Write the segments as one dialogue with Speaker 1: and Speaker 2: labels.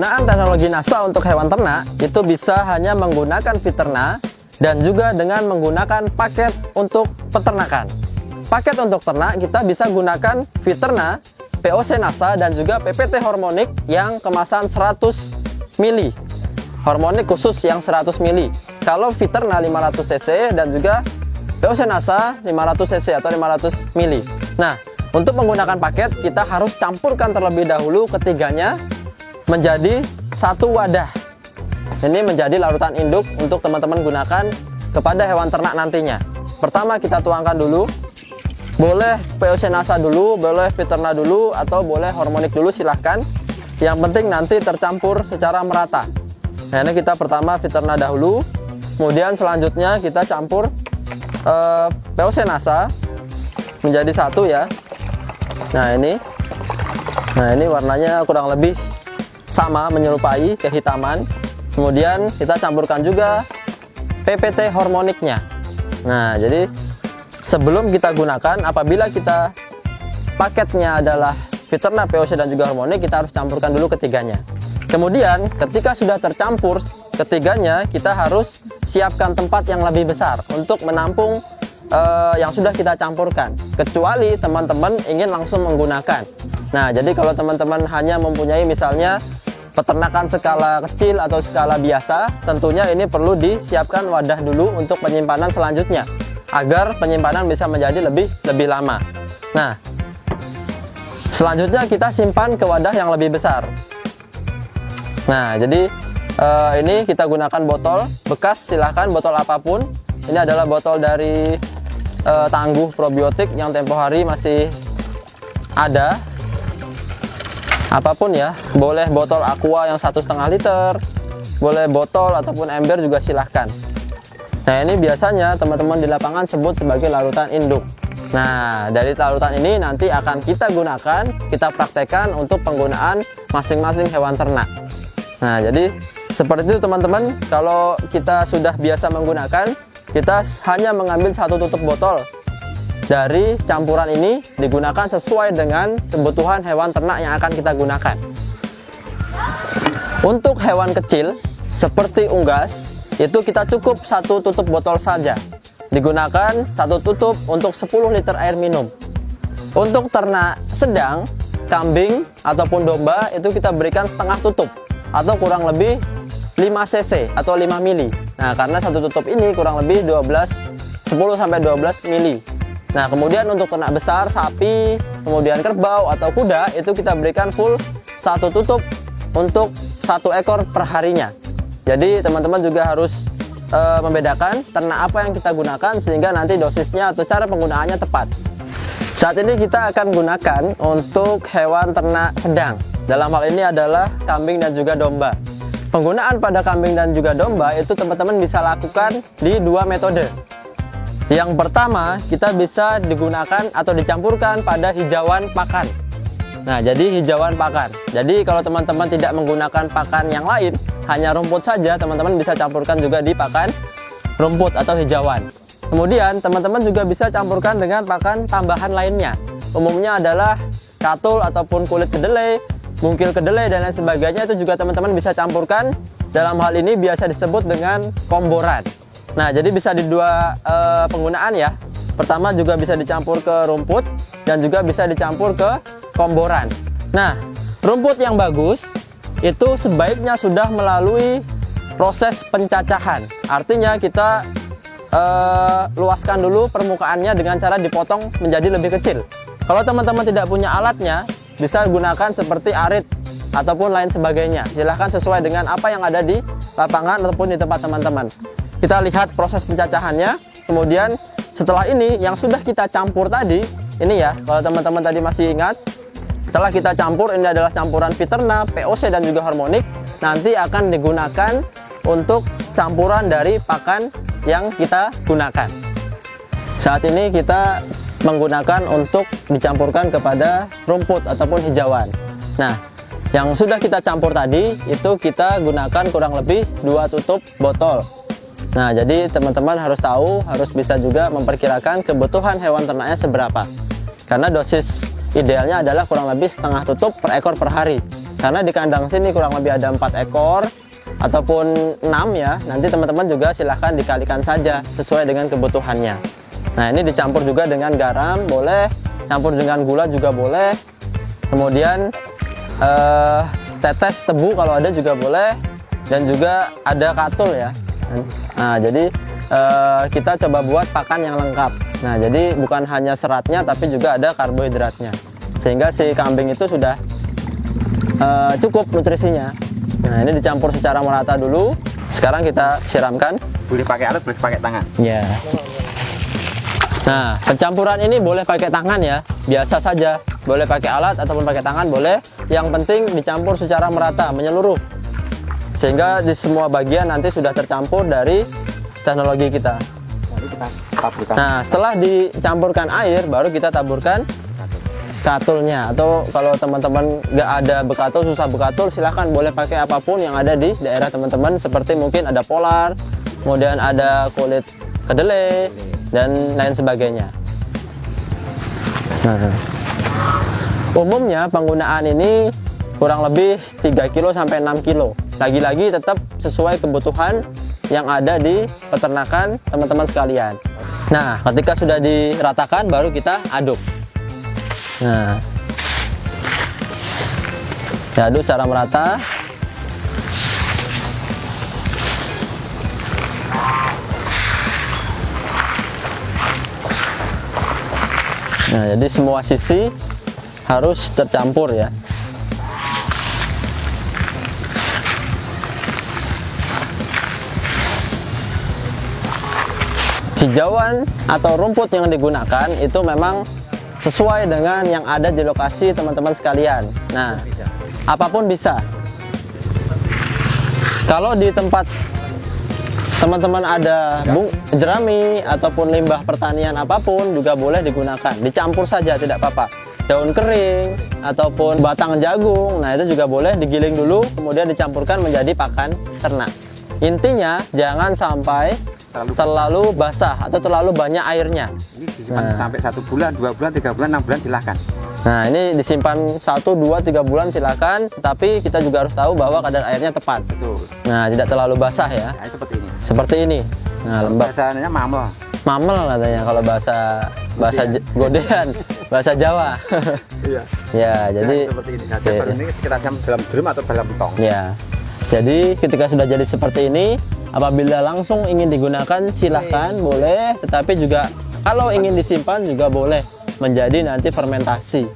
Speaker 1: Penggunaan teknologi NASA untuk hewan ternak itu bisa hanya menggunakan Fiterna dan juga dengan menggunakan paket untuk peternakan. Paket untuk ternak kita bisa gunakan Fiterna, POC NASA, dan juga PPT Hormonic yang kemasan 100 ml. Hormonic khusus yang 100 ml. Kalau Fiterna 500 cc dan juga POC NASA 500 cc atau 500 ml. Nah, untuk menggunakan paket kita harus campurkan terlebih dahulu ketiganya menjadi satu wadah. Ini menjadi larutan induk untuk teman-teman gunakan kepada hewan ternak nantinya. Pertama kita tuangkan dulu. Boleh POC NASA dulu, boleh Fiterna dulu, atau boleh Hormonic dulu, silahkan. Yang penting nanti tercampur secara merata. Nah, ini kita pertama Fiterna dahulu. Kemudian selanjutnya kita campur POC NASA menjadi satu ya. Nah ini warnanya kurang lebih sama, menyerupai kehitaman. Kemudian kita campurkan juga PPT Hormonicnya. Nah, jadi sebelum kita gunakan, apabila kita paketnya adalah Fiterna, POC, dan juga Hormonic, kita harus campurkan dulu ketiganya. Kemudian ketika sudah tercampur ketiganya, kita harus siapkan tempat yang lebih besar untuk menampung yang sudah kita campurkan, kecuali teman-teman ingin langsung menggunakan. Nah, jadi kalau teman-teman hanya mempunyai misalnya peternakan skala kecil atau skala biasa, tentunya ini perlu disiapkan wadah dulu untuk penyimpanan selanjutnya agar penyimpanan bisa menjadi lebih lama. Nah, selanjutnya kita simpan ke wadah yang lebih besar. Nah, jadi ini kita gunakan botol bekas, silahkan botol apapun. Ini adalah botol dari Tangguh Probiotik yang tempo hari masih ada. Apapun ya, boleh botol aqua yang 1,5 liter, boleh botol ataupun ember juga silahkan. Nah, ini biasanya teman-teman di lapangan sebut sebagai larutan induk. Nah, dari larutan ini nanti akan kita gunakan, kita praktekkan untuk penggunaan masing-masing hewan ternak. Nah, jadi seperti itu teman-teman. Kalau kita sudah biasa menggunakan, kita hanya mengambil satu tutup botol dari campuran ini, digunakan sesuai dengan kebutuhan hewan ternak yang akan kita gunakan. Untuk hewan kecil seperti unggas, itu kita cukup satu tutup botol saja. Digunakan satu tutup untuk 10 liter air minum. Untuk ternak sedang, kambing ataupun domba, itu kita berikan setengah tutup atau kurang lebih 5 cc atau 5 mili. Nah, karena satu tutup ini kurang lebih 10-12 mili. Nah, kemudian untuk ternak besar, sapi, kemudian kerbau atau kuda, itu kita berikan full satu tutup untuk satu ekor per harinya. Jadi teman-teman juga harus membedakan ternak apa yang kita gunakan sehingga nanti dosisnya atau cara penggunaannya tepat. Saat ini kita akan gunakan untuk hewan ternak sedang. Dalam hal ini adalah kambing dan juga domba. Penggunaan pada kambing dan juga domba itu teman-teman bisa lakukan di dua metode. Yang pertama, kita bisa digunakan atau dicampurkan pada hijauan pakan. Nah, jadi hijauan pakan. Jadi kalau teman-teman tidak menggunakan pakan yang lain, hanya rumput saja, teman-teman bisa campurkan juga di pakan rumput atau hijauan. Kemudian teman-teman juga bisa campurkan dengan pakan tambahan lainnya. Umumnya adalah katul ataupun kulit kedelai, mungkil kedelai, dan lain sebagainya. Itu juga teman-teman bisa campurkan. Dalam hal ini biasa disebut dengan komboran. Nah, jadi bisa di dua penggunaan ya. Pertama juga bisa dicampur ke rumput dan juga bisa dicampur ke komboran. Nah, rumput yang bagus itu sebaiknya sudah melalui proses pencacahan. Artinya kita luaskan dulu permukaannya dengan cara dipotong menjadi lebih kecil. Kalau teman-teman tidak punya alatnya, bisa gunakan seperti arit ataupun lain sebagainya. Silahkan sesuai dengan apa yang ada di lapangan ataupun di tempat teman-teman. Kita lihat proses pencacahannya. Kemudian setelah ini yang sudah kita campur tadi, ini ya, kalau teman-teman tadi masih ingat, setelah kita campur, ini adalah campuran Fiterna, POC, dan juga Hormonic. Nanti akan digunakan untuk campuran dari pakan yang kita gunakan. Saat ini kita menggunakan untuk dicampurkan kepada rumput ataupun hijauan. Nah, yang sudah kita campur tadi itu kita gunakan kurang lebih 2 tutup botol. Nah, jadi teman-teman harus tahu, harus bisa juga memperkirakan kebutuhan hewan ternaknya seberapa. Karena dosis idealnya adalah kurang lebih setengah tutup per ekor per hari. karena di kandang sini kurang lebih ada 4 ekor ataupun 6 ya. Nanti teman-teman juga silahkan dikalikan saja sesuai dengan kebutuhannya. Nah, ini dicampur juga dengan garam boleh, campur dengan gula juga boleh, kemudian tetes tebu kalau ada juga boleh, dan juga ada katul ya. Nah, jadi kita coba buat pakan yang lengkap. Nah, jadi bukan hanya seratnya tapi juga ada karbohidratnya, sehingga si kambing itu sudah cukup nutrisinya. Nah, ini dicampur secara merata dulu. Sekarang kita siramkan.
Speaker 2: Boleh pakai alat, boleh pakai tangan.
Speaker 1: Ya. Nah, pencampuran ini boleh pakai tangan ya, biasa saja. Boleh pakai alat ataupun pakai tangan boleh. Yang penting dicampur secara merata, menyeluruh, sehingga di semua bagian nanti sudah tercampur dari teknologi kita.
Speaker 2: Lalu kita taburkan.
Speaker 1: Nah, setelah dicampurkan air, baru kita taburkan katulnya. Atau kalau teman-teman nggak ada bekatul, susah bekatul, silahkan boleh pakai apapun yang ada di daerah teman-teman, seperti mungkin ada polar, kemudian ada kulit kedelai dan lain sebagainya. Nah, umumnya penggunaan ini kurang lebih 3 kilo sampai 6 kilo. Lagi-lagi tetap sesuai kebutuhan yang ada di peternakan teman-teman sekalian. Nah, ketika sudah diratakan baru kita aduk. Nah, diaduk secara merata. Nah, jadi semua sisi harus tercampur ya. Hijauan atau rumput yang digunakan itu memang sesuai dengan yang ada di lokasi teman-teman sekalian. Nah, apapun bisa. Kalau di tempat teman-teman ada jerami ataupun limbah pertanian apapun juga boleh digunakan. Dicampur saja, tidak apa-apa. Daun kering ataupun batang jagung, nah itu juga boleh digiling dulu, kemudian dicampurkan menjadi pakan ternak. Intinya jangan sampai terlalu basah atau terlalu banyak airnya.
Speaker 2: Ini disimpan sampai 1 bulan, 2 bulan, 3 bulan, 6 bulan silahkan.
Speaker 1: Nah, ini disimpan 1, 2, 3 bulan silahkan, tetapi kita juga harus tahu bahwa kadar airnya tepat.
Speaker 2: Betul.
Speaker 1: Nah, tidak terlalu basah ya.
Speaker 2: Nah, seperti ini.
Speaker 1: Seperti ini. Nah, lembab.
Speaker 2: Bahasanya mamel.
Speaker 1: Mamel katanya kalau bahasa godean, bahasa Jawa.
Speaker 2: Iya.
Speaker 1: Ya, jadi
Speaker 2: seperti ini. Nah, ini kita siam dalam drum atau dalam tong.
Speaker 1: Ya. Jadi ketika sudah jadi seperti ini, apabila langsung ingin digunakan silahkan boleh, tetapi juga kalau ingin disimpan juga boleh menjadi nanti fermentasi.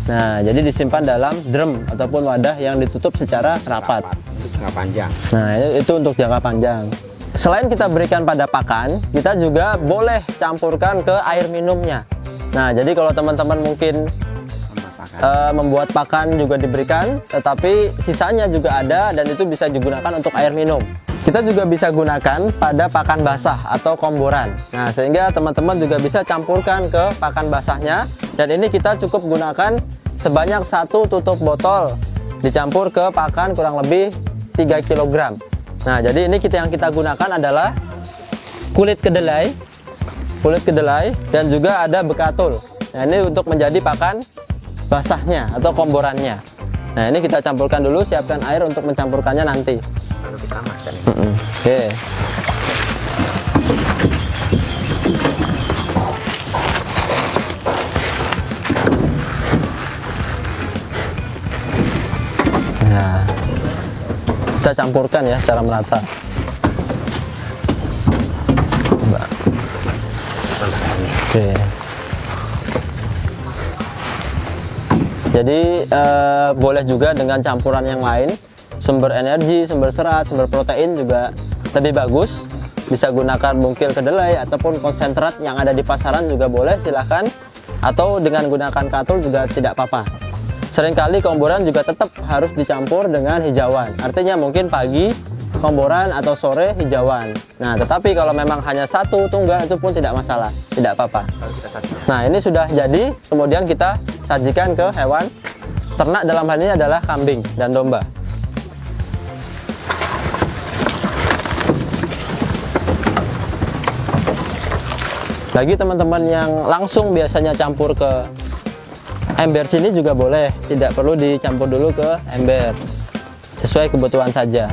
Speaker 1: Nah, jadi disimpan dalam drum ataupun wadah yang ditutup secara rapat.
Speaker 2: Untuk jangka panjang.
Speaker 1: Nah, itu untuk jangka panjang. Selain kita berikan pada pakan, kita juga boleh campurkan ke air minumnya. Nah, jadi kalau teman-teman mungkin membuat pakan juga diberikan, tetapi sisanya juga ada dan itu bisa digunakan untuk air minum. Kita juga bisa gunakan pada pakan basah atau komboran. Nah, sehingga teman-teman juga bisa campurkan ke pakan basahnya, dan ini kita cukup gunakan sebanyak 1 tutup botol dicampur ke pakan kurang lebih 3 kg. Nah, jadi ini yang kita gunakan adalah kulit kedelai dan juga ada bekatul. Nah, ini untuk menjadi pakan basahnya atau komborannya. Nah, ini kita campurkan dulu, siapkan air untuk mencampurkannya nanti.
Speaker 2: Lalu kita masukkan ini.
Speaker 1: Oke. Nah, kita campurkan ya secara merata. Oke. Jadi boleh juga dengan campuran yang lain, sumber energi, sumber serat, sumber protein juga lebih bagus. Bisa gunakan bungkil kedelai ataupun konsentrat yang ada di pasaran juga boleh, silahkan. Atau dengan gunakan katul juga tidak apa-apa. Seringkali komboran juga tetap harus dicampur dengan hijauan. Artinya mungkin pagi komboran atau sore hijauan. Nah, tetapi kalau memang hanya 1 tunggal itu pun tidak masalah, tidak apa-apa. Nah, ini sudah jadi, kemudian kita sajikan ke hewan ternak, dalam hal ini adalah kambing dan domba. Bagi teman-teman yang langsung biasanya campur ke Ember sini juga boleh, tidak perlu dicampur dulu ke ember, sesuai kebutuhan saja.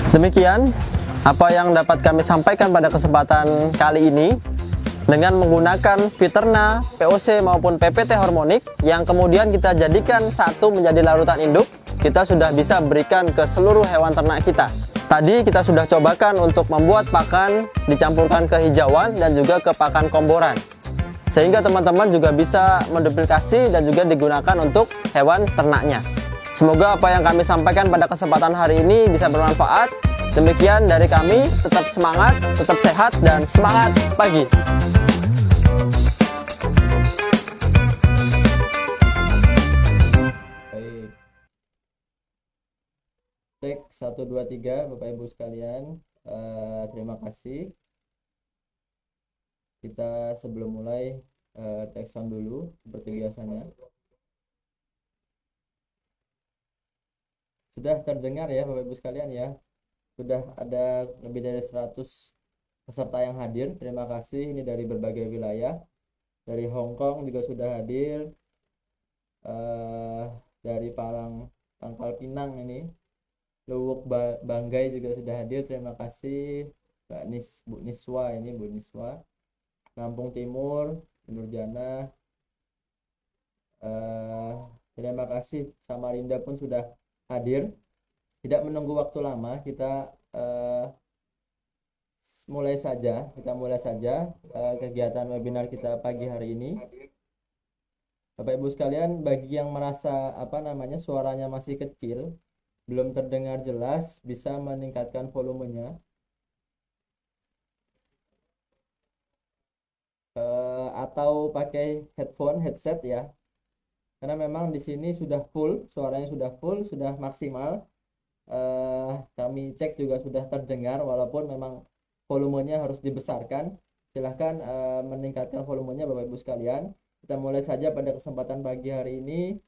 Speaker 1: Demikian apa yang dapat kami sampaikan pada kesempatan kali ini. Dengan menggunakan Viterna, POC maupun PPT Hormonic yang kemudian kita jadikan satu menjadi larutan induk, kita sudah bisa berikan ke seluruh hewan ternak kita. Tadi kita sudah cobakan untuk membuat pakan dicampurkan ke hijauan dan juga ke pakan komboran, sehingga teman-teman juga bisa menduplikasi dan juga digunakan untuk hewan ternaknya. Semoga apa yang kami sampaikan pada kesempatan hari ini bisa bermanfaat. Demikian dari kami, tetap semangat, tetap sehat, dan semangat pagi. Baik. Cek 1, 2, 3 Bapak Ibu sekalian. Terima kasih. Kita sebelum mulai cek sound dulu seperti biasanya. Sudah terdengar ya Bapak Ibu sekalian ya. Sudah ada lebih dari 100 peserta yang hadir. Terima kasih. Ini dari berbagai wilayah. Dari Hong Kong juga sudah hadir. Dari Pangkal Pinang ini. Luwuk Banggai juga sudah hadir. Terima kasih. Bu Niswa ini, Bu Niswa. Lampung Timur, Nurjana. Terima kasih. Samarinda pun sudah hadir. Tidak menunggu waktu lama, kita mulai saja kegiatan webinar kita pagi hari ini. Bapak Ibu sekalian, bagi yang merasa suaranya masih kecil, belum terdengar jelas, bisa meningkatkan volumenya atau pakai headset ya, karena memang di sini sudah full, suaranya sudah full, sudah maksimal. Kami cek juga sudah terdengar, walaupun memang volumenya harus dibesarkan. Silahkan meningkatkan volumenya Bapak Ibu sekalian. Kita mulai saja pada kesempatan pagi hari ini.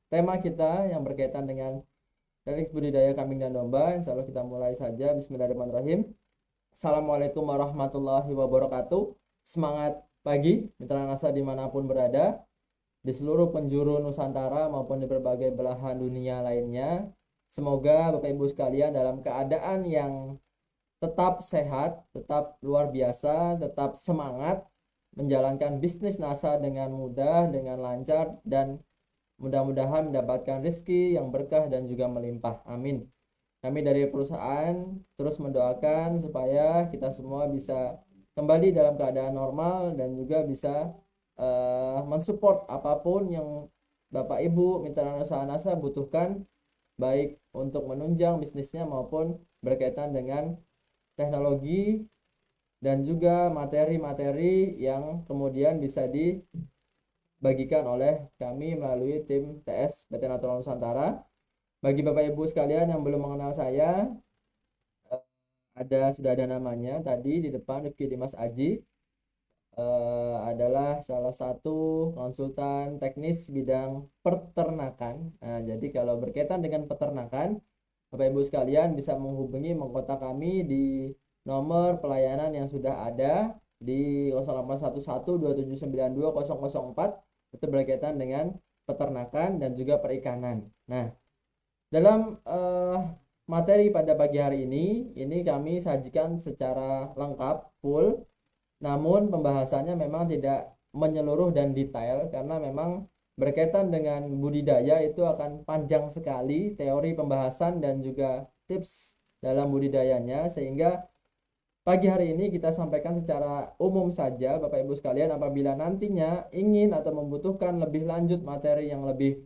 Speaker 1: Tema kita yang berkaitan dengan teknik budidaya kambing dan domba. Insya Allah kita mulai saja. Bismillahirrahmanirrahim. Assalamualaikum warahmatullahi wabarakatuh. Semangat pagi mitra nasa dimanapun berada, di seluruh penjuru Nusantara maupun di berbagai belahan dunia lainnya. Semoga Bapak Ibu sekalian dalam keadaan yang tetap sehat, tetap luar biasa, tetap semangat menjalankan bisnis NASA dengan mudah, dengan lancar, dan mudah-mudahan mendapatkan rezeki yang berkah dan juga melimpah. Amin. Kami dari perusahaan terus mendoakan supaya kita semua bisa kembali dalam keadaan normal dan juga bisa mensupport apapun yang Bapak Ibu mitra NASA butuhkan, baik untuk menunjang bisnisnya maupun berkaitan dengan teknologi dan juga materi-materi yang kemudian bisa dibagikan oleh kami melalui tim TS PT Natural Nusantara. Bagi Bapak Ibu sekalian yang belum mengenal saya, sudah ada namanya tadi di depan, Rifki Dimas Aji. Adalah salah satu konsultan teknis bidang peternakan. Nah, jadi kalau berkaitan dengan peternakan, Bapak Ibu sekalian bisa menghubungi mengkontak kami di nomor pelayanan yang sudah ada di 081127920004. Itu berkaitan dengan peternakan dan juga perikanan. Nah, dalam materi pada pagi hari ini kami sajikan secara lengkap, full. Namun pembahasannya memang tidak menyeluruh dan detail, karena memang berkaitan dengan budidaya itu akan panjang sekali teori pembahasan dan juga tips dalam budidayanya, sehingga pagi hari ini kita sampaikan secara umum saja Bapak Ibu sekalian. Apabila nantinya ingin atau membutuhkan lebih lanjut materi yang lebih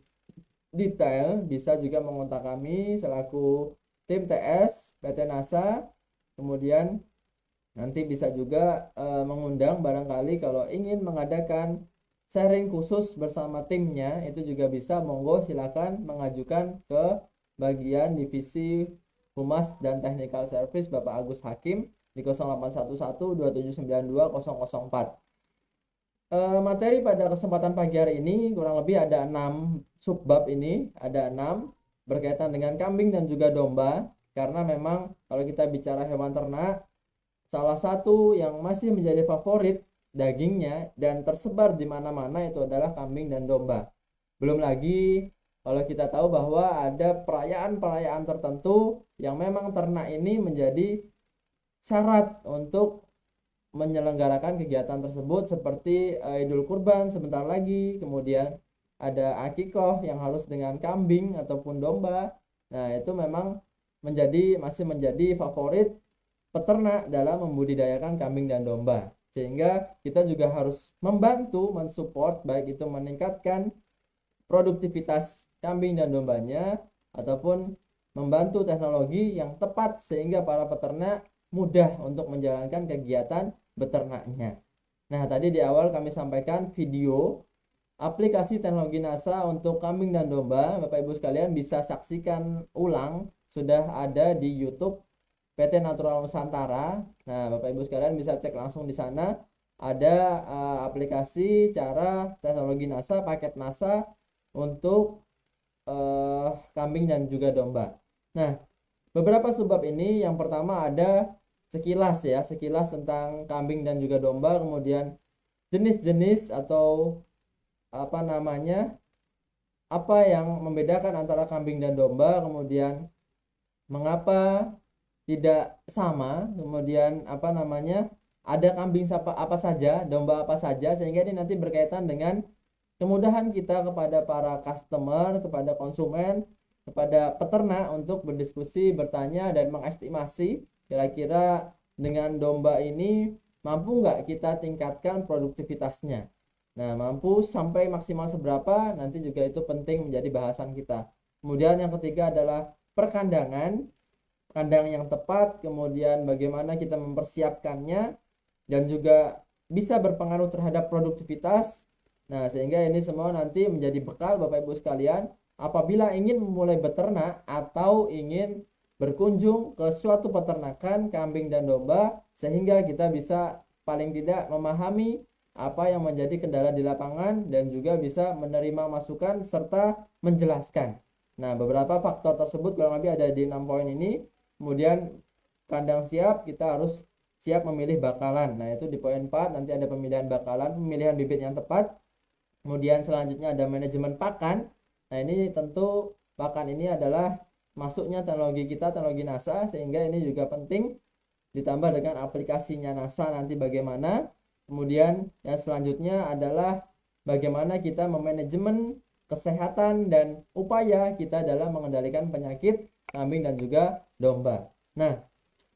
Speaker 1: detail, bisa juga mengontak kami selaku tim TS PT NASA. Kemudian nanti bisa juga mengundang barangkali kalau ingin mengadakan sharing khusus bersama timnya, itu juga bisa. Monggo silakan mengajukan ke bagian divisi
Speaker 3: Humas dan Technical Service Bapak Agus Hakim di 081127920004. Materi pada kesempatan pagi hari ini kurang lebih ada 6 subbab, ini ada 6 berkaitan dengan kambing dan juga domba, karena memang kalau kita bicara hewan ternak, salah satu yang masih menjadi favorit dagingnya dan tersebar di mana-mana itu adalah kambing dan domba. Belum lagi kalau kita tahu bahwa ada perayaan-perayaan tertentu yang memang ternak ini menjadi syarat untuk menyelenggarakan kegiatan tersebut, seperti Idul Kurban sebentar lagi, kemudian ada akikoh yang harus dengan kambing ataupun domba. Nah, itu memang masih menjadi favorit peternak dalam membudidayakan kambing dan domba, sehingga kita juga harus membantu mensupport, baik itu meningkatkan produktivitas kambing dan dombanya ataupun membantu teknologi yang tepat sehingga para peternak mudah untuk menjalankan kegiatan beternaknya. Nah, tadi di awal kami sampaikan video aplikasi teknologi NASA untuk kambing dan domba. Bapak Ibu sekalian bisa saksikan ulang, sudah ada di YouTube PT Natural Nusantara. Nah, Bapak Ibu sekalian bisa cek langsung di sana. Ada aplikasi cara teknologi NASA, paket NASA untuk kambing dan juga domba. Nah, beberapa subbab ini, yang pertama ada sekilas tentang kambing dan juga domba, kemudian jenis-jenis atau apa yang membedakan antara kambing dan domba, kemudian mengapa tidak sama, kemudian ada kambing apa saja, domba apa saja, sehingga ini nanti berkaitan dengan kemudahan kita kepada para customer, kepada konsumen, kepada peternak untuk berdiskusi, bertanya, dan mengestimasi kira-kira dengan domba ini mampu nggak kita tingkatkan produktivitasnya. Nah, mampu sampai maksimal seberapa, nanti juga itu penting menjadi bahasan kita. Kemudian yang ketiga adalah perkandangan, kandang yang tepat, kemudian bagaimana kita mempersiapkannya, dan juga bisa berpengaruh terhadap produktivitas. Nah, sehingga ini semua nanti menjadi bekal Bapak Ibu sekalian apabila ingin memulai beternak atau ingin berkunjung ke suatu peternakan kambing dan domba, sehingga kita bisa paling tidak memahami apa yang menjadi kendala di lapangan dan juga bisa menerima masukan serta menjelaskan. Nah, beberapa faktor tersebut kurang lebih ada di 6 poin ini. Kemudian kandang siap, kita harus siap memilih bakalan. Nah, itu di poin 4 nanti ada pemilihan bakalan, pemilihan bibit yang tepat. Kemudian selanjutnya ada manajemen pakan. Nah, ini tentu pakan ini adalah masuknya teknologi kita, teknologi NASA, sehingga ini juga penting, ditambah dengan aplikasinya NASA nanti bagaimana. Kemudian yang selanjutnya adalah bagaimana kita memanajemen kesehatan dan upaya kita dalam mengendalikan penyakit kambing dan juga domba. Nah,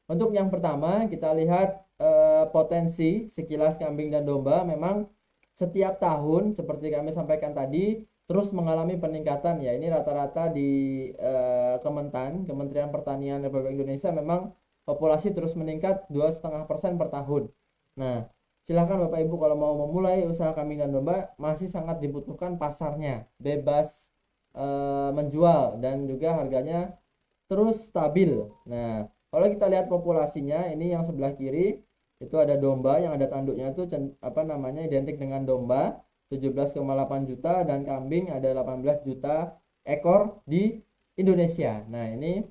Speaker 3: untuk yang pertama kita lihat potensi sekilas kambing dan domba. Memang setiap tahun seperti kami sampaikan tadi terus mengalami peningkatan ya. Ini rata-rata di Kementerian Pertanian Republik Indonesia memang populasi terus meningkat 2,5% per tahun. Nah, silahkan Bapak Ibu kalau mau memulai usaha kambing dan domba, masih sangat dibutuhkan pasarnya, bebas menjual, dan juga harganya terus stabil. Nah, kalau kita lihat populasinya, ini yang sebelah kiri itu ada domba yang ada tanduknya itu identik dengan domba 17,8 juta, dan kambing ada 18 juta ekor di Indonesia. Nah, ini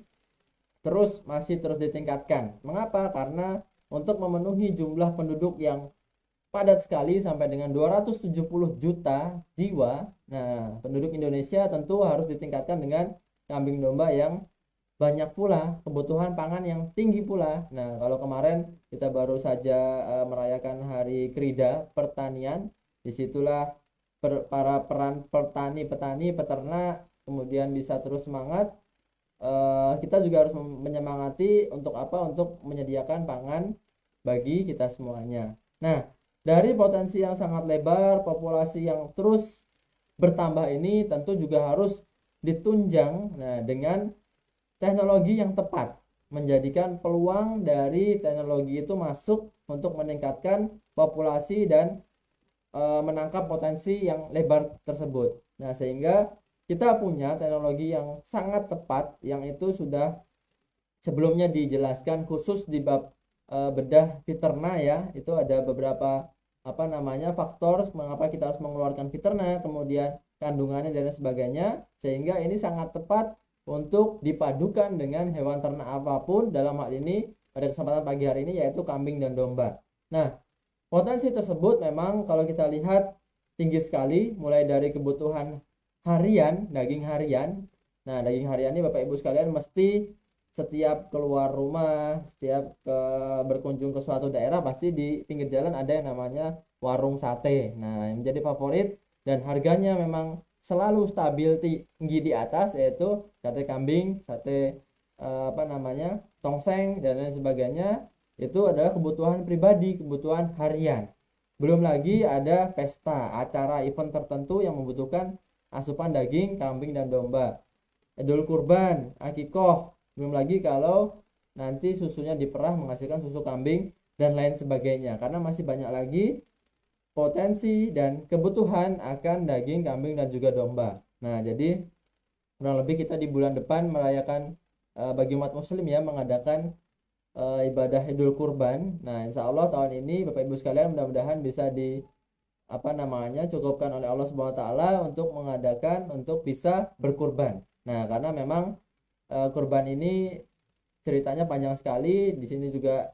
Speaker 3: masih terus ditingkatkan. Mengapa? Karena untuk memenuhi jumlah penduduk yang padat sekali sampai dengan 270 juta jiwa. Nah, penduduk Indonesia tentu harus ditingkatkan dengan kambing domba yang banyak pula, kebutuhan pangan yang tinggi pula. Nah, kalau kemarin kita baru saja merayakan Hari Krida Pertanian, disitulah para peran petani, peternak kemudian bisa terus semangat. Kita juga harus menyemangati untuk menyediakan pangan bagi kita semuanya. Nah, dari potensi yang sangat lebar, populasi yang terus bertambah ini tentu juga harus ditunjang dengan teknologi yang tepat, menjadikan peluang dari teknologi itu masuk untuk meningkatkan populasi dan menangkap potensi yang lebar tersebut. Nah, sehingga kita punya teknologi yang sangat tepat, yang itu sudah sebelumnya dijelaskan khusus di bab bedah fiterna ya, itu ada beberapa faktor mengapa kita harus mengeluarkan fiterna, kemudian kandungannya dan sebagainya, sehingga ini sangat tepat untuk dipadukan dengan hewan ternak apapun, dalam hal ini pada kesempatan pagi hari ini yaitu kambing dan domba. Nah, potensi tersebut memang kalau kita lihat tinggi sekali, mulai dari kebutuhan harian, daging harian. Nah, daging harian ini Bapak Ibu sekalian mesti setiap keluar rumah, setiap berkunjung ke suatu daerah, pasti di pinggir jalan ada yang namanya warung sate. Nah, yang menjadi favorit dan harganya memang selalu stabil tinggi di atas, yaitu sate kambing, sate tongseng dan lain sebagainya. Itu adalah kebutuhan pribadi, kebutuhan harian. Belum lagi ada pesta, acara event tertentu yang membutuhkan asupan daging kambing dan domba. Idul kurban, akikoh, belum lagi kalau nanti susunya diperah menghasilkan susu kambing dan lain sebagainya, karena masih banyak lagi potensi dan kebutuhan akan daging kambing dan juga domba. Nah, jadi kurang lebih kita di bulan depan merayakan bagi umat muslim ya, mengadakan ibadah Idul Kurban. Nah, insya Allah tahun ini Bapak Ibu sekalian mudah-mudahan bisa cukupkan oleh Allah Subhanahu wa taala untuk bisa berkurban. Nah, karena memang kurban ini ceritanya panjang sekali. Di sini juga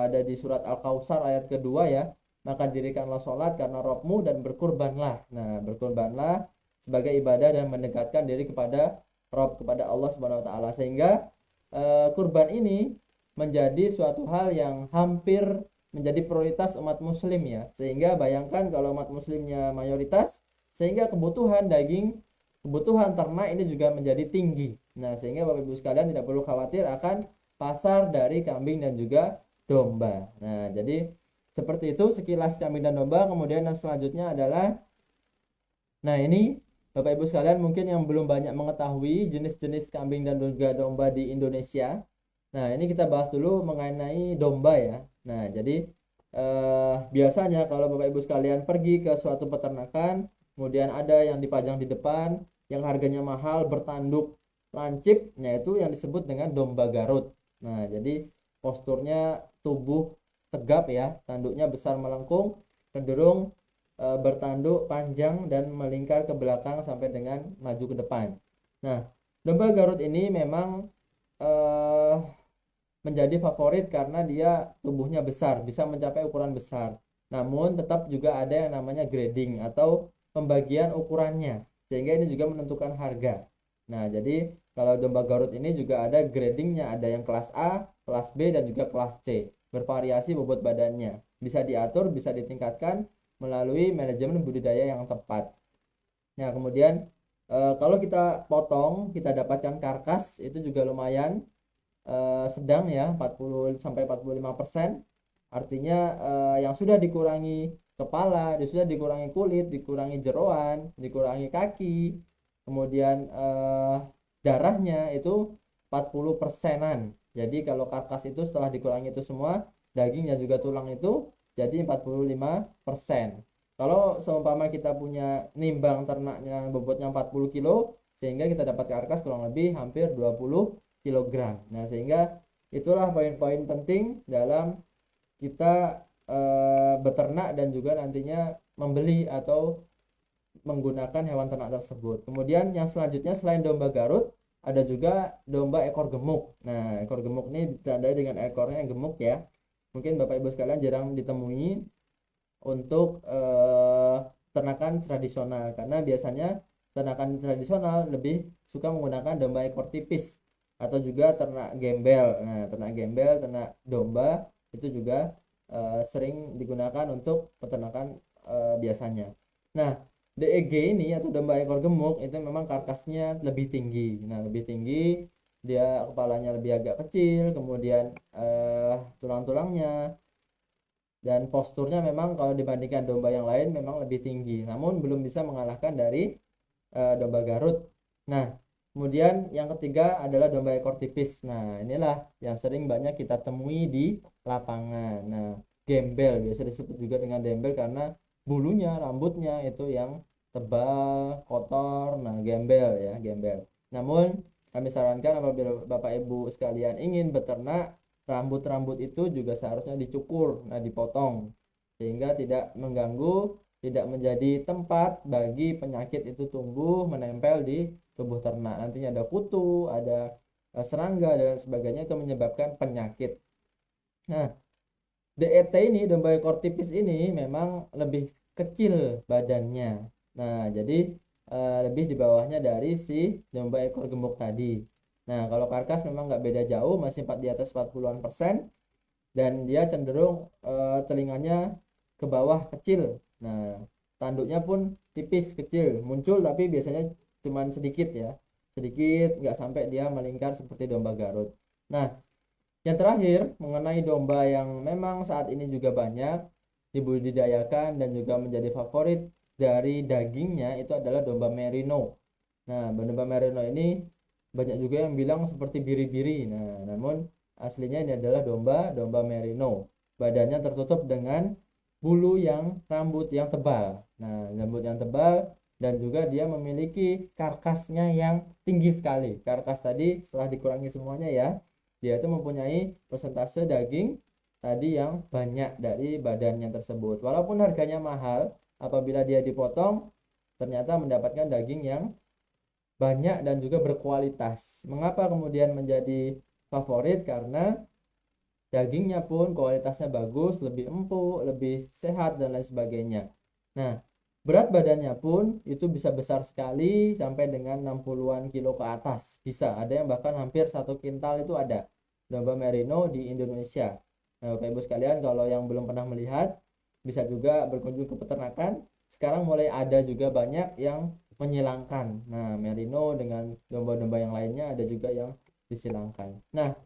Speaker 3: ada di surat Al-Kautsar ayat kedua ya. Maka dirikanlah sholat karena Rabbmu dan berkurbanlah. Nah, berkurbanlah sebagai ibadah dan mendekatkan diri kepada Rabb, kepada Allah Subhanahu wa taala, sehingga kurban ini menjadi suatu hal yang hampir menjadi prioritas umat muslim ya. Sehingga bayangkan kalau umat muslimnya mayoritas, sehingga kebutuhan daging, kebutuhan ternak ini juga menjadi tinggi. Nah, sehingga Bapak Ibu sekalian tidak perlu khawatir akan pasar dari kambing dan juga domba. Nah, jadi seperti itu sekilas kambing dan domba. Kemudian yang selanjutnya adalah, nah ini Bapak Ibu sekalian mungkin yang belum banyak mengetahui jenis-jenis kambing dan juga domba di Indonesia. Nah, ini kita bahas dulu mengenai domba ya. Nah, jadi biasanya kalau Bapak Ibu sekalian pergi ke suatu peternakan, kemudian ada yang dipajang di depan, yang harganya mahal, bertanduk lancip, yaitu yang disebut dengan domba Garut. Nah, jadi posturnya tubuh tegap ya, tanduknya besar melengkung, cenderung bertanduk panjang dan melingkar ke belakang sampai dengan maju ke depan. Nah, domba Garut ini memang menjadi favorit karena dia tubuhnya besar, bisa mencapai ukuran besar. Namun tetap juga ada yang namanya grading atau pembagian ukurannya, sehingga ini juga menentukan harga. Nah, jadi kalau domba Garut ini juga ada gradingnya, ada yang kelas A, kelas B, dan juga kelas C. Bervariasi bobot badannya. Bisa diatur, bisa ditingkatkan melalui manajemen budidaya yang tepat. Nah, kemudian kalau kita potong, kita dapatkan karkas itu juga lumayan sedang ya, 40 sampai 45%. Artinya yang sudah dikurangi kepala, sudah dikurangi kulit, dikurangi jeroan, dikurangi kaki, kemudian darahnya itu 40%-an. Jadi kalau karkas itu setelah dikurangi itu semua, daging dan juga tulang itu jadi 45%. Kalau seumpama kita punya nimbang ternaknya bobotnya 40 kilo, sehingga kita dapat karkas kurang lebih hampir 20 kilogram. Nah, sehingga itulah poin-poin penting dalam kita beternak dan juga nantinya membeli atau menggunakan hewan ternak tersebut. Kemudian yang selanjutnya selain domba Garut, ada juga domba ekor gemuk. Nah, ekor gemuk ini ditandai dengan ekornya yang gemuk ya. Mungkin Bapak Ibu sekalian jarang ditemui untuk ternakan tradisional, karena biasanya ternakan tradisional lebih suka menggunakan domba ekor tipis atau juga ternak gembel. Nah, ternak gembel, ternak domba itu juga sering digunakan untuk peternakan biasanya. Nah, DEG ini atau domba ekor gemuk itu memang karkasnya lebih tinggi. Nah, lebih tinggi, dia kepalanya lebih agak kecil, kemudian tulang-tulangnya dan posturnya memang kalau dibandingkan domba yang lain memang lebih tinggi, namun belum bisa mengalahkan dari domba Garut. Nah, kemudian yang ketiga adalah domba ekor tipis. Nah, inilah yang sering banyak kita temui di lapangan. Nah, gembel biasa disebut juga dengan gembel karena bulunya, rambutnya itu yang tebal, kotor. Nah, gembel ya, gembel. Namun kami sarankan apabila Bapak Ibu sekalian ingin beternak, rambut-rambut itu juga seharusnya dicukur, nah dipotong, sehingga tidak mengganggu, tidak menjadi tempat bagi penyakit itu tumbuh menempel di tubuh ternak. Nantinya ada kutu, ada serangga dan sebagainya, itu menyebabkan penyakit. Nah, DET ini, domba ekor tipis ini memang lebih kecil badannya. Nah, jadi lebih di bawahnya dari si domba ekor gemuk tadi. Nah, kalau karkas memang nggak beda jauh, masih di atas 40-an%, dan dia cenderung telinganya ke bawah kecil. Nah, tanduknya pun tipis kecil, muncul tapi biasanya cuman sedikit ya, sedikit, nggak sampai dia melingkar seperti domba Garut. Nah, yang terakhir mengenai domba yang memang saat ini juga banyak dibudidayakan dan juga menjadi favorit dari dagingnya, itu adalah domba merino. Nah, domba merino ini banyak juga yang bilang seperti biri-biri. Nah, namun aslinya ini adalah domba merino. Badannya tertutup dengan bulu yang rambut yang tebal. Nah, rambut yang tebal dan juga dia memiliki karkasnya yang tinggi sekali. Karkas tadi setelah dikurangi semuanya ya, dia itu mempunyai persentase daging tadi yang banyak dari badannya tersebut. Walaupun harganya mahal, apabila dia dipotong ternyata mendapatkan daging yang banyak dan juga berkualitas. Mengapa kemudian menjadi favorit? Karena dagingnya pun kualitasnya bagus, lebih empuk, lebih sehat dan lain sebagainya. Nah, berat badannya pun itu bisa besar sekali sampai dengan 60-an kilo ke atas. Bisa, ada yang bahkan hampir 1 kintal itu ada domba merino di Indonesia. Nah, Bapak Ibu sekalian, kalau yang belum pernah melihat bisa juga berkunjung ke peternakan. Sekarang mulai ada juga banyak yang menyilangkan. Nah, merino dengan domba-domba yang lainnya ada juga yang disilangkan. Nah,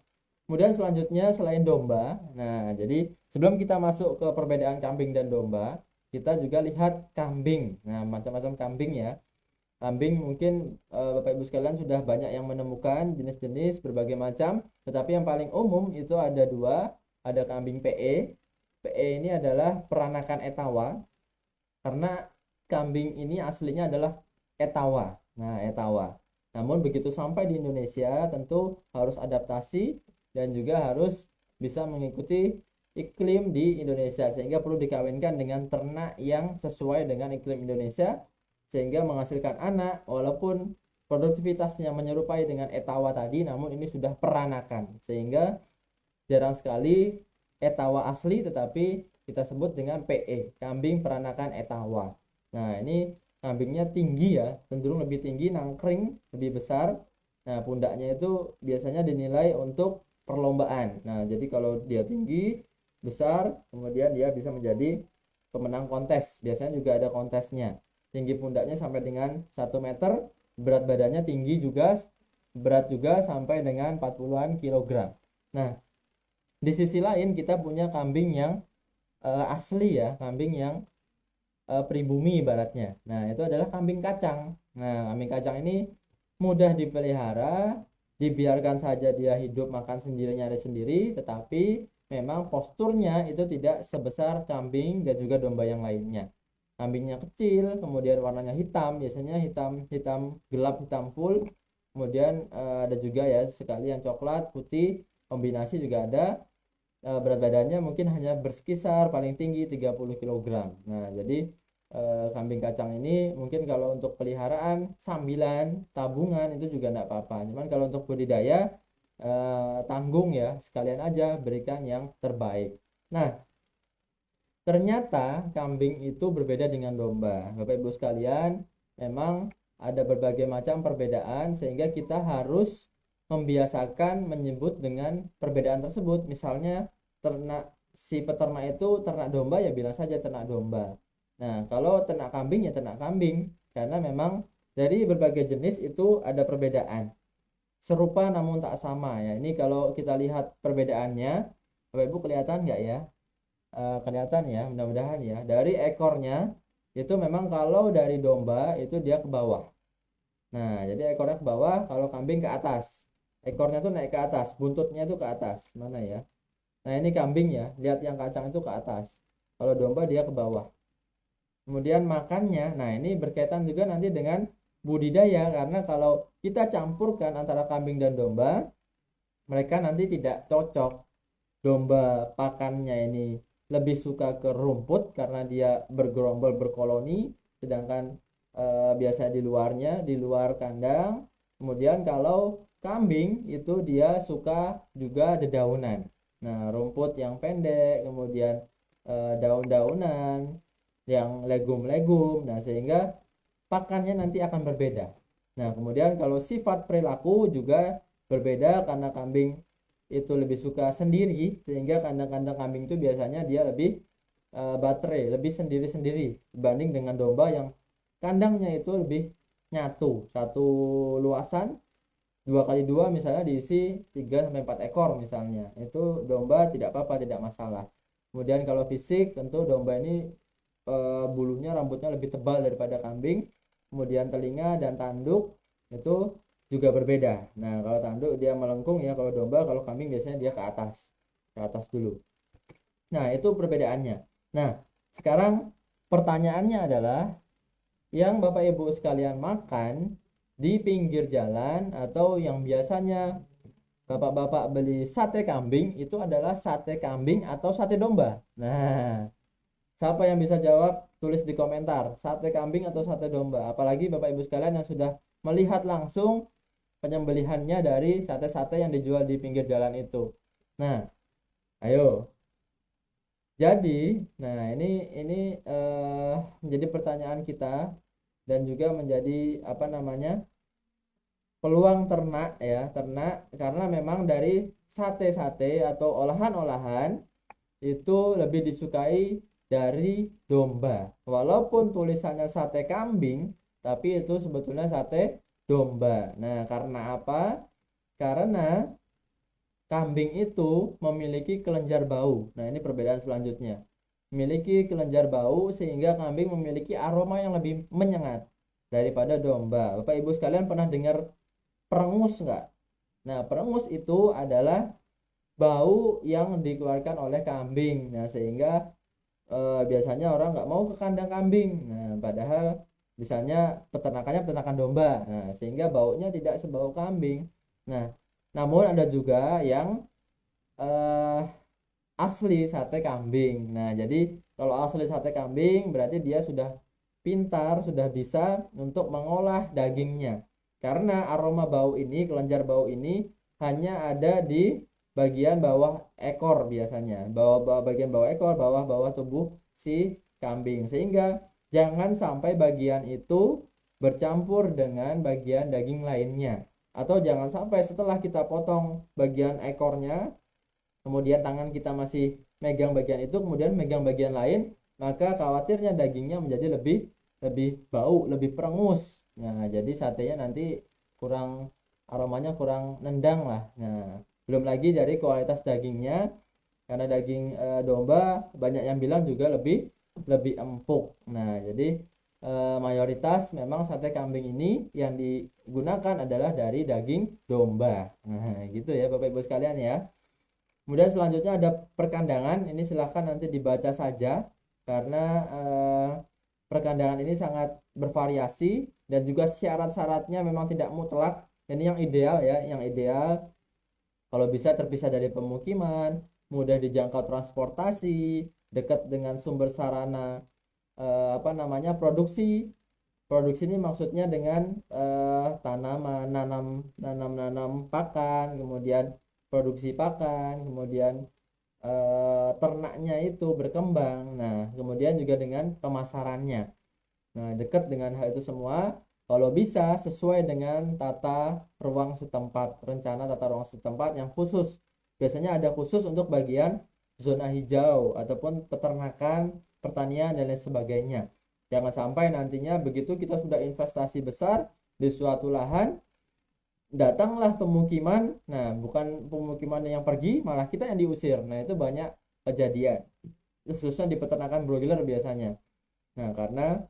Speaker 3: kemudian selanjutnya selain domba, nah jadi sebelum kita masuk ke perbedaan kambing dan domba, kita juga lihat kambing. Nah, macam-macam kambing ya. Kambing mungkin Bapak Ibu sekalian sudah banyak yang menemukan jenis-jenis berbagai macam, tetapi yang paling umum itu ada dua, ada kambing PE. PE ini adalah peranakan etawa, karena kambing ini aslinya adalah etawa. Nah, etawa. Namun begitu sampai di Indonesia tentu harus adaptasi dan juga harus bisa mengikuti iklim di Indonesia, sehingga perlu dikawinkan dengan ternak yang sesuai dengan iklim Indonesia sehingga menghasilkan anak walaupun produktivitasnya menyerupai dengan etawa tadi, namun ini sudah peranakan sehingga jarang sekali etawa asli tetapi kita sebut dengan PE, kambing peranakan etawa. Nah, ini kambingnya tinggi ya, cenderung lebih tinggi, nangkring, lebih besar. Nah, pundaknya itu biasanya dinilai untuk perlombaan. Nah, jadi kalau dia tinggi, besar, kemudian dia bisa menjadi pemenang kontes. Biasanya juga ada kontesnya. Tinggi pundaknya sampai dengan 1 meter, berat badannya tinggi juga, berat juga sampai dengan 40-an kilogram. Nah, di sisi lain kita punya kambing yang asli ya, kambing yang pribumi ibaratnya. Nah, itu adalah kambing kacang. Nah, kambing kacang ini mudah dipelihara, dibiarkan saja dia hidup makan sendiri nyari sendiri, tetapi memang posturnya itu tidak sebesar kambing dan juga domba yang lainnya. Kambingnya kecil, kemudian warnanya hitam, biasanya hitam gelap, hitam full. Kemudian ada juga ya sekali yang coklat, putih, kombinasi juga ada. Berat badannya mungkin hanya berkisar paling tinggi 30 kg. Nah, jadi kambing kacang ini mungkin kalau untuk peliharaan, sambilan, tabungan itu juga enggak apa-apa. Cuman kalau untuk budidaya tanggung ya, sekalian aja berikan yang terbaik. Nah, ternyata kambing itu berbeda dengan domba. Bapak Ibu sekalian, memang ada berbagai macam perbedaan sehingga kita harus membiasakan menyebut dengan perbedaan tersebut. Misalnya si peternak itu ternak domba ya bilang saja ternak domba. Nah, kalau ternak kambing ya ternak kambing, karena memang dari berbagai jenis itu ada perbedaan. Serupa namun tak sama ya. Ini kalau kita lihat perbedaannya, Bapak Ibu kelihatan nggak ya? Kelihatan ya, mudah-mudahan ya. Dari ekornya itu memang kalau dari domba itu dia ke bawah. Nah, jadi ekornya ke bawah, kalau kambing ke atas. Ekornya tuh naik ke atas, buntutnya itu ke atas. Mana ya? Nah, ini kambing ya. Lihat yang kacang itu ke atas. Kalau domba dia ke bawah. Kemudian makannya, nah ini berkaitan juga nanti dengan budidaya, karena kalau kita campurkan antara kambing dan domba, mereka nanti tidak cocok. Domba pakannya ini lebih suka ke rumput karena dia bergerombol berkoloni, sedangkan biasa di luar kandang. Kemudian kalau kambing itu dia suka juga dedaunan. Nah, rumput yang pendek, kemudian daun-daunan, yang legum-legum. Nah, sehingga pakannya nanti akan berbeda. Nah, kemudian kalau sifat perilaku juga berbeda karena kambing itu lebih suka sendiri, sehingga kandang-kandang kambing itu biasanya dia lebih baterai, lebih sendiri-sendiri dibanding dengan domba yang kandangnya itu lebih nyatu, satu luasan 2 kali 2 misalnya diisi 3 sampai 4 ekor misalnya, itu domba tidak apa-apa, tidak masalah. Kemudian kalau fisik, tentu domba ini bulunya, rambutnya lebih tebal daripada kambing, kemudian telinga dan tanduk itu juga berbeda. Nah, kalau tanduk dia melengkung ya kalau domba, kalau kambing biasanya dia ke atas dulu. Nah, itu perbedaannya. Nah, sekarang pertanyaannya adalah, yang Bapak Ibu sekalian makan di pinggir jalan atau yang biasanya Bapak-bapak beli sate kambing, itu adalah sate kambing atau sate domba? Nah, siapa yang bisa jawab? Tulis di komentar, sate kambing atau sate domba. Apalagi Bapak Ibu sekalian yang sudah melihat langsung penyembelihannya dari sate-sate yang dijual di pinggir jalan itu. Nah, ayo. Jadi, nah ini menjadi pertanyaan kita dan juga menjadi apa namanya? Peluang ternak ya, ternak, karena memang dari sate-sate atau olahan-olahan itu lebih disukai dari domba. Walaupun tulisannya sate kambing, tapi itu sebetulnya sate domba. Nah, karena apa? Karena kambing itu memiliki kelenjar bau. Nah, ini perbedaan selanjutnya. Memiliki kelenjar bau sehingga kambing memiliki aroma yang lebih menyengat daripada domba. Bapak Ibu sekalian pernah dengar perengus nggak? Nah, perengus itu adalah bau yang dikeluarkan oleh kambing. Nah, sehingga biasanya orang nggak mau ke kandang kambing. Nah, padahal misalnya peternakannya peternakan domba. Nah, sehingga baunya tidak sebau kambing. Nah, namun ada juga yang eh, asli sate kambing. Nah, jadi kalau asli sate kambing berarti dia sudah pintar, sudah bisa untuk mengolah dagingnya. Karena aroma bau ini, kelenjar bau ini hanya ada di bagian bawah ekor biasanya. Bagian bawah ekor, bawah-bawah tubuh si kambing. Sehingga jangan sampai bagian itu bercampur dengan bagian daging lainnya. Atau jangan sampai setelah kita potong bagian ekornya, kemudian tangan kita masih megang bagian itu, kemudian megang bagian lain, maka khawatirnya dagingnya menjadi lebih lebih bau, lebih perengus. Nah, jadi satenya nanti kurang, aromanya kurang nendang lah. Nah, belum lagi dari kualitas dagingnya, karena daging domba banyak yang bilang juga lebih lebih empuk. Nah, jadi mayoritas memang sate kambing ini yang digunakan adalah dari daging domba. Nah, gitu ya Bapak Ibu sekalian ya. Kemudian selanjutnya ada perkandangan. Ini silahkan nanti dibaca saja karena perkandangan ini sangat bervariasi dan juga syarat-syaratnya memang tidak mutlak. Ini yang ideal ya, yang ideal kalau bisa terpisah dari pemukiman, mudah dijangkau transportasi, dekat dengan sumber sarana apa namanya produksi. Produksi ini maksudnya dengan tanaman, nanam pakan, kemudian produksi pakan, kemudian ternaknya itu berkembang. Nah, kemudian juga dengan pemasarannya. Nah, dekat dengan hal itu semua, kalau bisa sesuai dengan tata ruang setempat, rencana tata ruang setempat yang khusus. Biasanya ada khusus untuk bagian zona hijau ataupun peternakan, pertanian dan lain sebagainya. Jangan sampai nantinya begitu kita sudah investasi besar di suatu lahan, datanglah pemukiman, nah bukan pemukiman yang pergi, malah kita yang diusir. Nah, itu banyak kejadian, khususnya di peternakan broiler biasanya. Nah, karena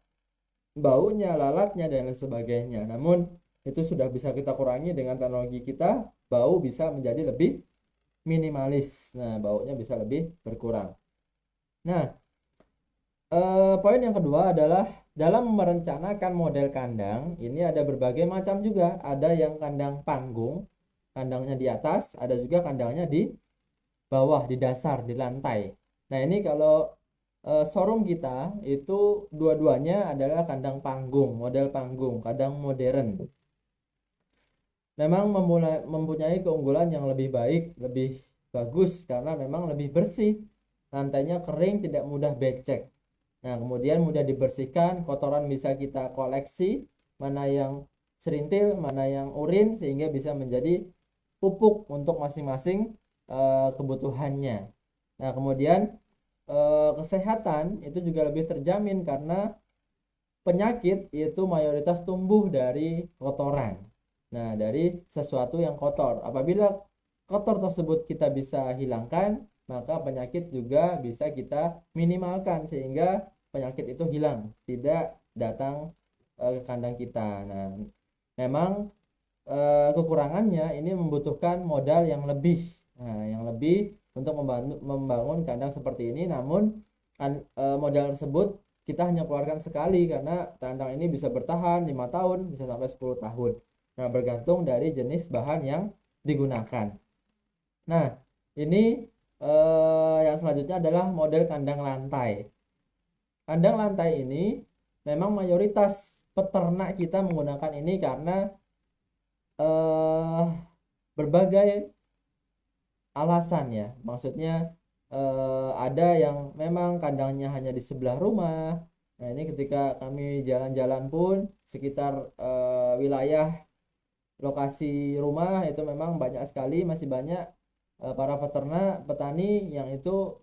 Speaker 3: baunya, lalatnya dan lain sebagainya. Namun itu sudah bisa kita kurangi dengan teknologi kita, bau bisa menjadi lebih minimalis. Nah, baunya bisa lebih berkurang. Nah, Poin yang kedua adalah dalam merencanakan model kandang ini ada berbagai macam juga. Ada yang kandang panggung, kandangnya di atas, ada juga kandangnya di bawah, di dasar, di lantai. Nah ini kalau showroom kita itu dua-duanya adalah kandang panggung, model panggung, kandang modern. Memang mempunyai keunggulan yang lebih baik, lebih bagus karena memang lebih bersih. Lantainya kering, tidak mudah becek. Nah, kemudian mudah dibersihkan, kotoran bisa kita koleksi, mana yang serintil, mana yang urin, sehingga bisa menjadi pupuk untuk masing-masing kebutuhannya. Nah, kemudian kesehatan itu juga lebih terjamin karena penyakit itu mayoritas tumbuh dari kotoran. Nah, dari sesuatu yang kotor. Apabila kotor tersebut kita bisa hilangkan, maka penyakit juga bisa kita minimalkan sehingga penyakit itu hilang, tidak datang ke kandang kita. Nah, memang kekurangannya ini membutuhkan modal yang lebih. Nah, yang lebih untuk membangun kandang seperti ini, namun modal tersebut kita hanya keluarkan sekali karena kandang ini bisa bertahan 5 tahun, bisa sampai 10 tahun. Nah, bergantung dari jenis bahan yang digunakan. Nah, ini yang selanjutnya adalah model kandang lantai. Kandang lantai ini memang mayoritas peternak kita menggunakan ini karena berbagai alasan ya. Maksudnya ada yang memang kandangnya hanya di sebelah rumah. Nah, ini ketika kami jalan-jalan pun sekitar wilayah lokasi rumah itu memang banyak sekali, masih banyak para peternak, petani yang itu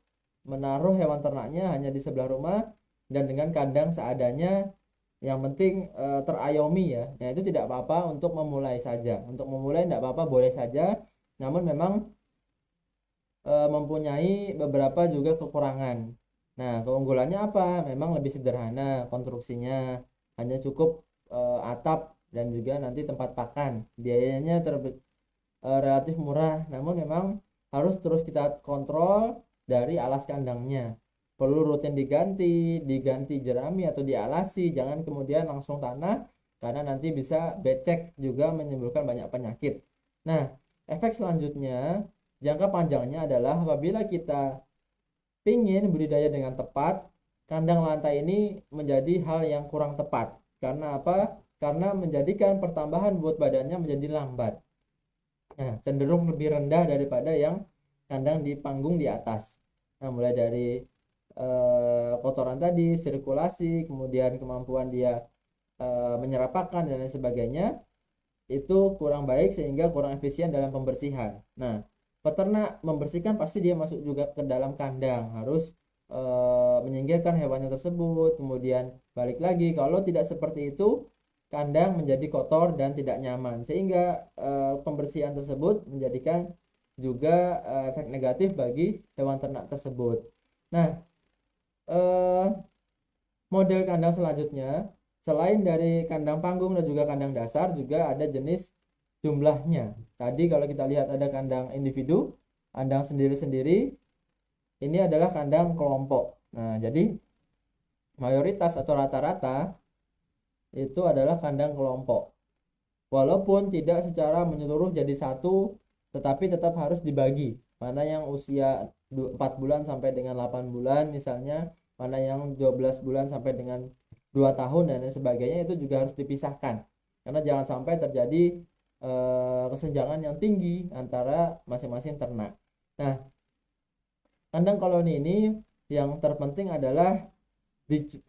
Speaker 3: menaruh hewan ternaknya hanya di sebelah rumah dan dengan kandang seadanya, yang penting terayomi ya. Nah, itu tidak apa-apa untuk memulai saja. Untuk memulai tidak apa-apa, boleh saja. Namun memang mempunyai beberapa juga kekurangan. Nah, keunggulannya apa? Memang lebih sederhana konstruksinya, hanya cukup atap dan juga nanti tempat pakan. Biayanya relatif murah, namun memang harus terus kita kontrol dari alas kandangnya. Perlu rutin diganti jerami atau dialasi, jangan kemudian langsung tanah karena nanti bisa becek juga menimbulkan banyak penyakit. Nah, efek selanjutnya jangka panjangnya adalah apabila kita ingin budidaya dengan tepat, kandang lantai ini menjadi hal yang kurang tepat. Karena apa? Karena menjadikan pertambahan bobot badannya menjadi lambat. Nah, cenderung lebih rendah daripada yang kandang di panggung di atas. Nah, mulai dari kotoran tadi, sirkulasi, kemudian kemampuan dia menyerap pakan dan lain sebagainya itu kurang baik sehingga kurang efisien dalam pembersihan. Nah, peternak membersihkan pasti dia masuk juga ke dalam kandang, harus menyingkirkan hewannya tersebut, kemudian balik lagi. Kalau tidak seperti itu, kandang menjadi kotor dan tidak nyaman sehingga pembersihan tersebut menjadikan juga efek negatif bagi hewan ternak tersebut. Nah, model kandang selanjutnya selain dari kandang panggung dan juga kandang dasar, juga ada jenis jumlahnya. Tadi kalau kita lihat ada kandang individu, kandang sendiri-sendiri, ini adalah kandang kelompok. Nah, jadi mayoritas atau rata-rata itu adalah kandang kelompok. Walaupun tidak secara menyeluruh jadi satu, tetapi tetap harus dibagi. Mana yang usia 4 bulan sampai dengan 8 bulan misalnya, mana yang 12 bulan sampai dengan 2 tahun dan lain sebagainya, itu juga harus dipisahkan. Karena jangan sampai terjadi kesenjangan yang tinggi antara masing-masing ternak. Nah, kandang koloni ini yang terpenting adalah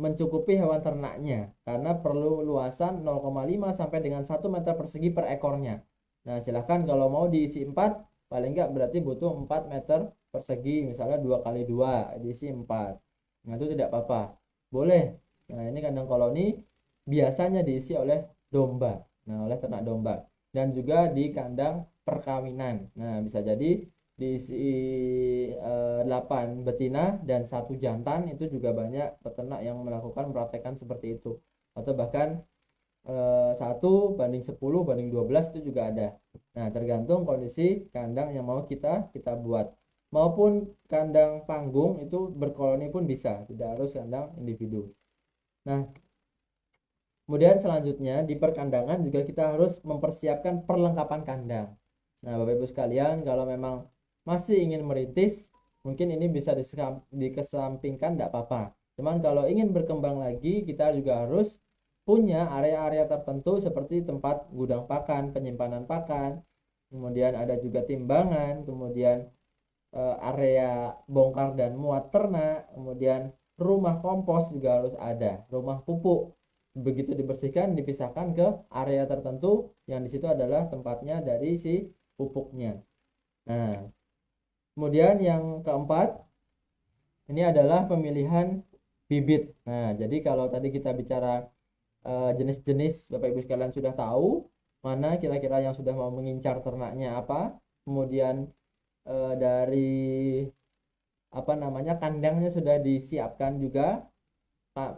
Speaker 3: mencukupi hewan ternaknya karena perlu luasan 0,5 sampai dengan 1 meter persegi per ekornya. Nah, silahkan kalau mau diisi 4, paling enggak berarti butuh 4 meter persegi, misalnya 2 kali 2 diisi 4. Nah, itu tidak apa-apa, boleh. Nah, ini kandang koloni biasanya diisi oleh domba, nah oleh ternak domba, dan juga di kandang perkawinan. Nah, bisa jadi diisi 8 betina dan 1 jantan, itu juga banyak peternak yang melakukan praktekan seperti itu, atau bahkan 1:10 banding 12 itu juga ada. Nah, tergantung kondisi kandang yang mau kita buat. maupun kandang panggung itu berkoloni pun bisa, tidak harus kandang individu. Nah, kemudian selanjutnya di perkandangan juga kita harus mempersiapkan perlengkapan kandang. Nah, Bapak Ibu sekalian, kalau memang masih ingin merintis, mungkin ini bisa dikesampingkan, tidak apa-apa. Cuman kalau ingin berkembang lagi, kita juga harus punya area-area tertentu seperti tempat gudang pakan, penyimpanan pakan, kemudian ada juga timbangan, kemudian area bongkar dan muat ternak, kemudian rumah kompos juga harus ada, rumah pupuk. Begitu dibersihkan, dipisahkan ke area tertentu yang di situ adalah tempatnya dari si pupuknya. Nah, kemudian yang keempat ini adalah pemilihan bibit. Nah, jadi kalau tadi kita bicara jenis-jenis, Bapak Ibu sekalian sudah tahu mana kira-kira yang sudah mau mengincar ternaknya apa. Kemudian dari kandangnya sudah disiapkan juga,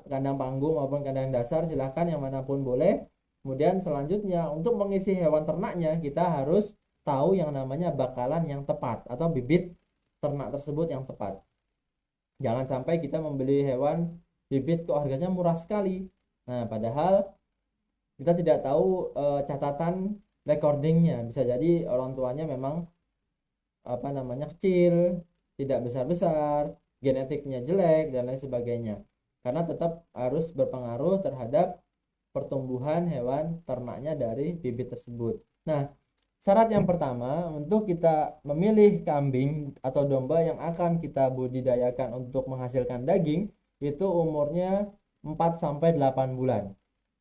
Speaker 3: kandang panggung maupun kandang dasar, silahkan yang manapun boleh. Kemudian selanjutnya untuk mengisi hewan ternaknya kita harus tahu yang namanya bakalan yang tepat atau bibit ternak tersebut yang tepat. Jangan sampai kita membeli hewan bibit kok harganya murah sekali. Nah, padahal kita tidak tahu catatan recordingnya. Bisa jadi orang tuanya memang kecil, tidak besar-besar, genetiknya jelek dan lain sebagainya. Karena tetap harus berpengaruh terhadap pertumbuhan hewan ternaknya dari bibit tersebut. Nah, syarat yang pertama untuk kita memilih kambing atau domba yang akan kita budidayakan untuk menghasilkan daging itu umurnya 4 sampai 8 bulan.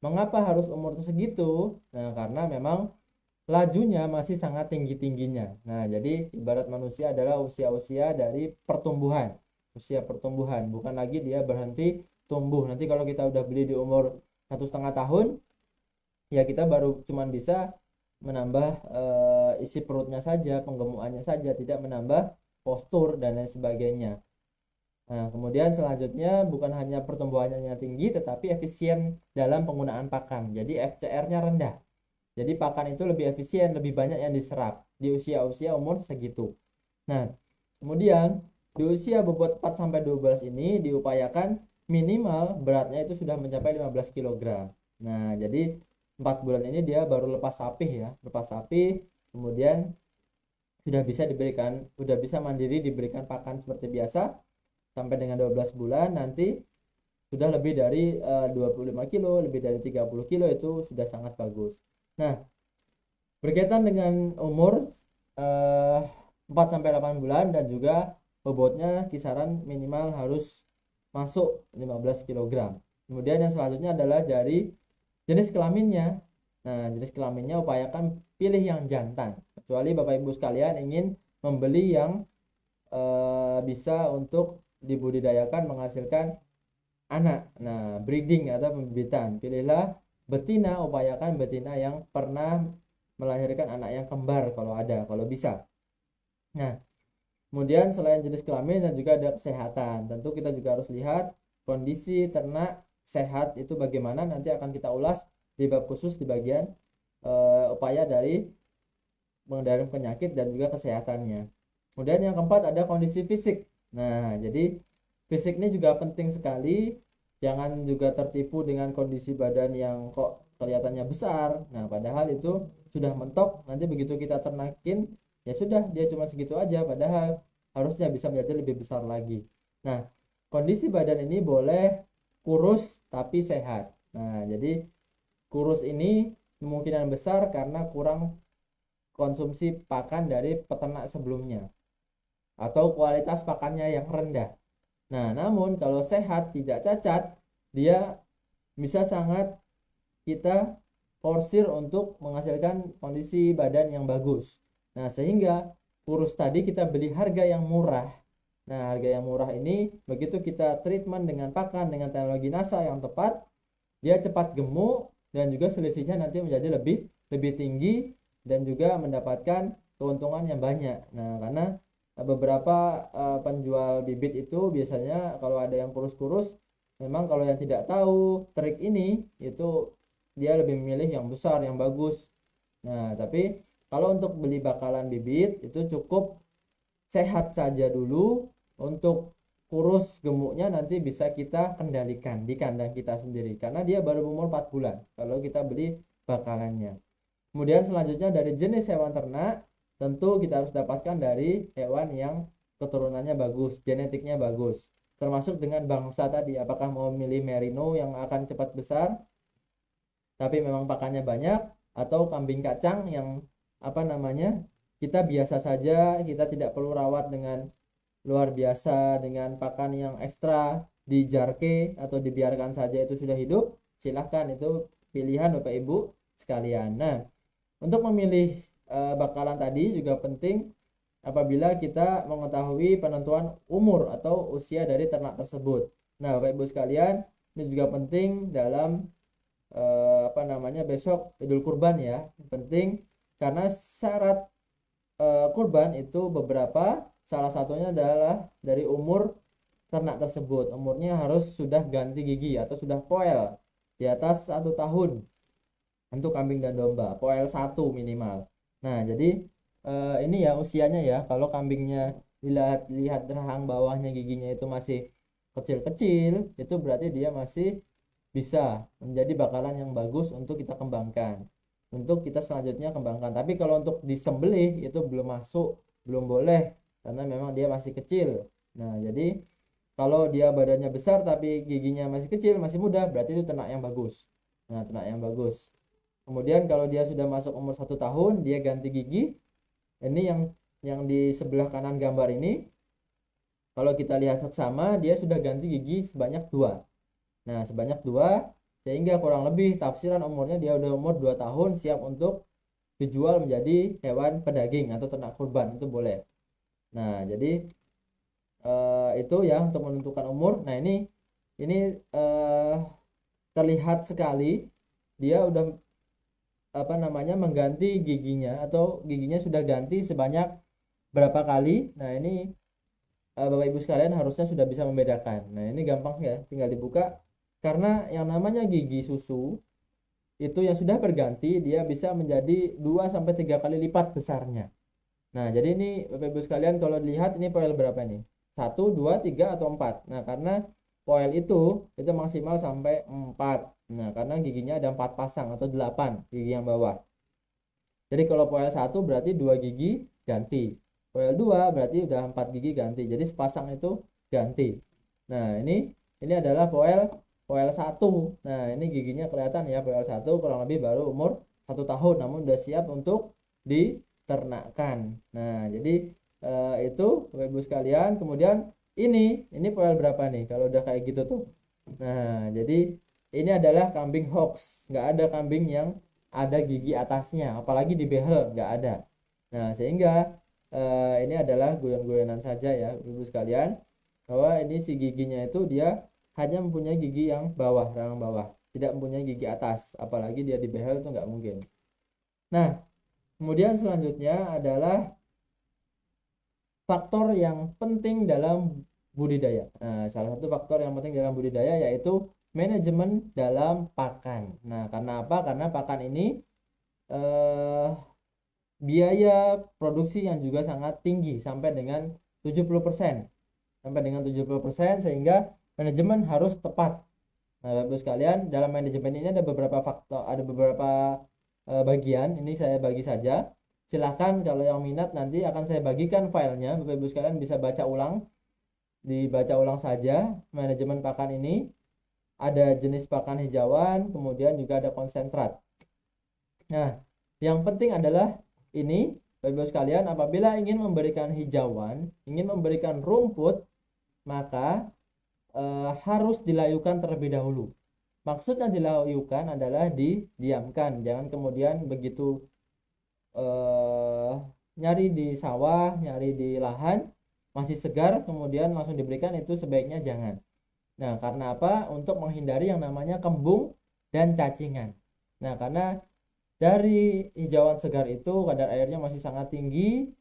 Speaker 3: Mengapa harus umur segitu? Nah, karena memang lajunya masih sangat tinggi-tingginya. Nah, jadi ibarat manusia adalah usia-usia dari pertumbuhan. Usia pertumbuhan, bukan lagi dia berhenti tumbuh. Nanti kalau kita udah beli di umur 1,5 tahun, ya kita baru cuman bisa menambah isi perutnya saja, penggemukannya saja, tidak menambah postur dan lain sebagainya. Nah, kemudian selanjutnya bukan hanya pertumbuhannya yang tinggi, tetapi efisien dalam penggunaan pakan. Jadi FCR-nya rendah. Jadi pakan itu lebih efisien, lebih banyak yang diserap di usia-usia umur segitu. Nah, kemudian di usia bobot 4-12 ini diupayakan minimal beratnya itu sudah mencapai 15 kg. Nah, jadi 4 bulan ini dia baru lepas sapih ya, lepas sapih, kemudian sudah bisa mandiri diberikan pakan seperti biasa. Sampai dengan 12 bulan nanti sudah lebih dari 25 kilo, lebih dari 30 kilo, itu sudah sangat bagus. Nah, berkaitan dengan umur 4-8 bulan dan juga bobotnya kisaran minimal harus masuk 15 kg. Kemudian yang selanjutnya adalah dari jenis kelaminnya. Nah, jenis kelaminnya upayakan pilih yang jantan. Kecuali Bapak Ibu sekalian ingin membeli yang bisa untuk dibudidayakan menghasilkan anak. Nah, breeding atau pembibitan, pilihlah betina, upayakan betina yang pernah melahirkan anak yang kembar kalau ada, kalau bisa. Nah, kemudian selain jenis kelamin dan juga ada kesehatan, tentu kita juga harus lihat kondisi ternak sehat itu bagaimana. Nanti akan kita ulas di bab khusus di bagian upaya dari mengendalikan penyakit dan juga kesehatannya. Kemudian yang keempat ada kondisi fisik. Nah, jadi fisik ini juga penting sekali. Jangan juga tertipu dengan kondisi badan yang kok kelihatannya besar. Nah, padahal itu sudah mentok. Nanti begitu kita ternakin, ya sudah, dia cuma segitu aja. Padahal harusnya bisa menjadi lebih besar lagi. Nah, kondisi badan ini boleh kurus tapi sehat. Nah, jadi kurus ini kemungkinan besar karena kurang konsumsi pakan dari peternak sebelumnya atau kualitas pakannya yang rendah. Nah, namun kalau sehat tidak cacat, dia bisa sangat kita porsir untuk menghasilkan kondisi badan yang bagus. Nah, sehingga kurus tadi kita beli harga yang murah. Nah, harga yang murah ini begitu kita treatment dengan pakan dengan teknologi NASA yang tepat, dia cepat gemuk dan juga selisihnya nanti menjadi lebih tinggi dan juga mendapatkan keuntungan yang banyak. Nah, karena beberapa penjual bibit itu biasanya kalau ada yang kurus-kurus, memang kalau yang tidak tahu trik ini itu dia lebih memilih yang besar, yang bagus. Nah, tapi kalau untuk beli bakalan bibit itu cukup sehat saja dulu. Untuk kurus gemuknya nanti bisa kita kendalikan di kandang kita sendiri, karena dia baru umur 4 bulan kalau kita beli bakalannya. Kemudian selanjutnya dari jenis hewan ternak, tentu kita harus dapatkan dari hewan yang keturunannya bagus, genetiknya bagus. Termasuk dengan bangsa tadi, apakah mau milih merino yang akan cepat besar tapi memang pakannya banyak, atau kambing kacang yang kita biasa saja, kita tidak perlu rawat dengan luar biasa dengan pakan yang ekstra, di jarke atau dibiarkan saja itu sudah hidup. Silahkan, itu pilihan Bapak Ibu sekalian. Nah, untuk memilih bakalan tadi juga penting apabila kita mengetahui penentuan umur atau usia dari ternak tersebut. Nah, Bapak Ibu sekalian, ini juga penting dalam besok Idul Kurban ya. Penting karena syarat kurban itu beberapa, salah satunya adalah dari umur ternak tersebut. Umurnya harus sudah ganti gigi atau sudah poel di atas 1 tahun untuk kambing dan domba, poel 1 minimal. Nah, jadi ini ya usianya ya. Kalau kambingnya lihat rahang bawahnya giginya itu masih kecil-kecil, itu berarti dia masih bisa menjadi bakalan yang bagus untuk kita kembangkan, untuk kita selanjutnya kembangkan. Tapi kalau untuk disembelih itu belum masuk, belum boleh, karena memang dia masih kecil. Nah, jadi kalau dia badannya besar tapi giginya masih kecil, masih muda, berarti itu ternak yang bagus. Nah, ternak yang bagus. Kemudian kalau dia sudah masuk umur 1 tahun, dia ganti gigi. Ini yang di sebelah kanan gambar ini, kalau kita lihat seksama, dia sudah ganti gigi sebanyak 2. Nah, sebanyak 2, sehingga kurang lebih tafsiran umurnya dia udah umur 2 tahun, siap untuk dijual menjadi hewan pedaging atau ternak kurban, itu boleh. Nah, jadi itu ya untuk menentukan umur. Nah, ini terlihat sekali dia udah mengganti giginya, atau giginya sudah ganti sebanyak berapa kali. Nah, ini Bapak Ibu sekalian harusnya sudah bisa membedakan. Nah, ini gampang ya, tinggal dibuka. Karena yang namanya gigi susu itu yang sudah berganti, dia bisa menjadi 2-3 kali lipat besarnya. Nah, jadi ini Bapak Ibu sekalian kalau dilihat ini poel berapa nih? 1, 2, 3 atau 4. Nah, karena poel itu maksimal sampai 4. Nah, karena giginya ada 4 pasang atau 8 gigi yang bawah. Jadi kalau poel 1 berarti 2 gigi ganti. Poel 2 berarti udah 4 gigi ganti. Jadi sepasang itu ganti. Nah, ini adalah poel 1. Nah, ini giginya kelihatan ya, poel 1 kurang lebih baru umur 1 tahun namun udah siap untuk diternakkan. Nah, jadi itu Bapak Ibu sekalian. Kemudian ini poel berapa nih kalau udah kayak gitu tuh. Nah, jadi ini adalah kambing hoks, nggak ada kambing yang ada gigi atasnya, apalagi di behel nggak ada. Nah, sehingga ini adalah guyon-guyonan saja ya Ibu sekalian, bahwa ini si giginya itu dia hanya mempunyai gigi yang bawah, rahang bawah, tidak mempunyai gigi atas, apalagi dia di behel itu nggak mungkin. Nah, kemudian selanjutnya adalah faktor yang penting dalam budidaya. Nah, salah satu faktor yang penting dalam budidaya yaitu manajemen dalam pakan. Nah, karena apa? Karena pakan ini biaya produksi yang juga sangat tinggi sampai dengan 70%. Sampai dengan 70%, sehingga manajemen harus tepat. Nah, Bapak sekalian, dalam manajemen ini ada beberapa faktor, ada beberapa bagian. Ini saya bagi saja. Silahkan kalau yang minat nanti akan saya bagikan filenya. Bapak Ibu sekalian bisa baca ulang. Dibaca ulang saja manajemen pakan ini. Ada jenis pakan hijauan, kemudian juga ada konsentrat. Nah, yang penting adalah ini, Bapak Ibu sekalian, apabila ingin memberikan hijauan, ingin memberikan rumput, maka harus dilayukan terlebih dahulu. Maksudnya dilayukan adalah didiamkan, jangan kemudian begitu nyari di sawah, nyari di lahan masih segar kemudian langsung diberikan, itu sebaiknya jangan. Nah, karena apa? Untuk menghindari yang namanya kembung dan cacingan. Nah, karena dari hijauan segar itu kadar airnya masih sangat tinggi,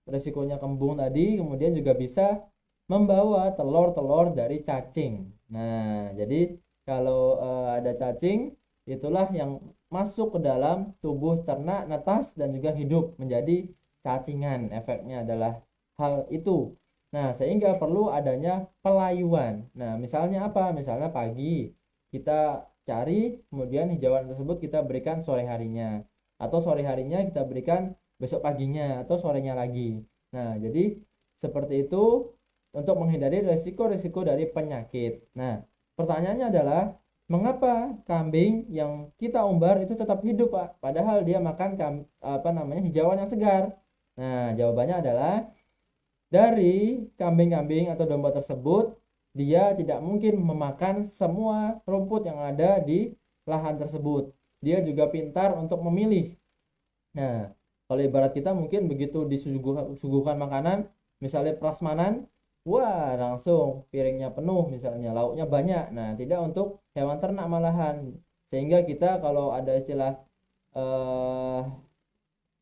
Speaker 3: resikonya kembung tadi, kemudian juga bisa membawa telur-telur dari cacing. Nah, jadi kalau ada cacing, itulah yang masuk ke dalam tubuh ternak, netas dan juga hidup menjadi cacingan. Efeknya adalah hal itu. Nah, sehingga perlu adanya pelayuan. Nah, misalnya apa? Misalnya pagi kita cari, kemudian hijauan tersebut kita berikan sore harinya, atau sore harinya kita berikan besok paginya, atau sorenya lagi. Nah, jadi seperti itu untuk menghindari resiko-resiko dari penyakit. Nah, pertanyaannya adalah mengapa kambing yang kita umbar itu tetap hidup, Pak? Padahal dia makan hijauan yang segar. Nah, jawabannya adalah dari kambing-kambing atau domba tersebut, dia tidak mungkin memakan semua rumput yang ada di lahan tersebut. Dia juga pintar untuk memilih. Nah, kalau ibarat kita mungkin begitu disuguhkan makanan, misalnya prasmanan, wah langsung piringnya penuh misalnya, lauknya banyak. Nah, tidak untuk hewan ternak malahan. Sehingga kita kalau ada istilah eh,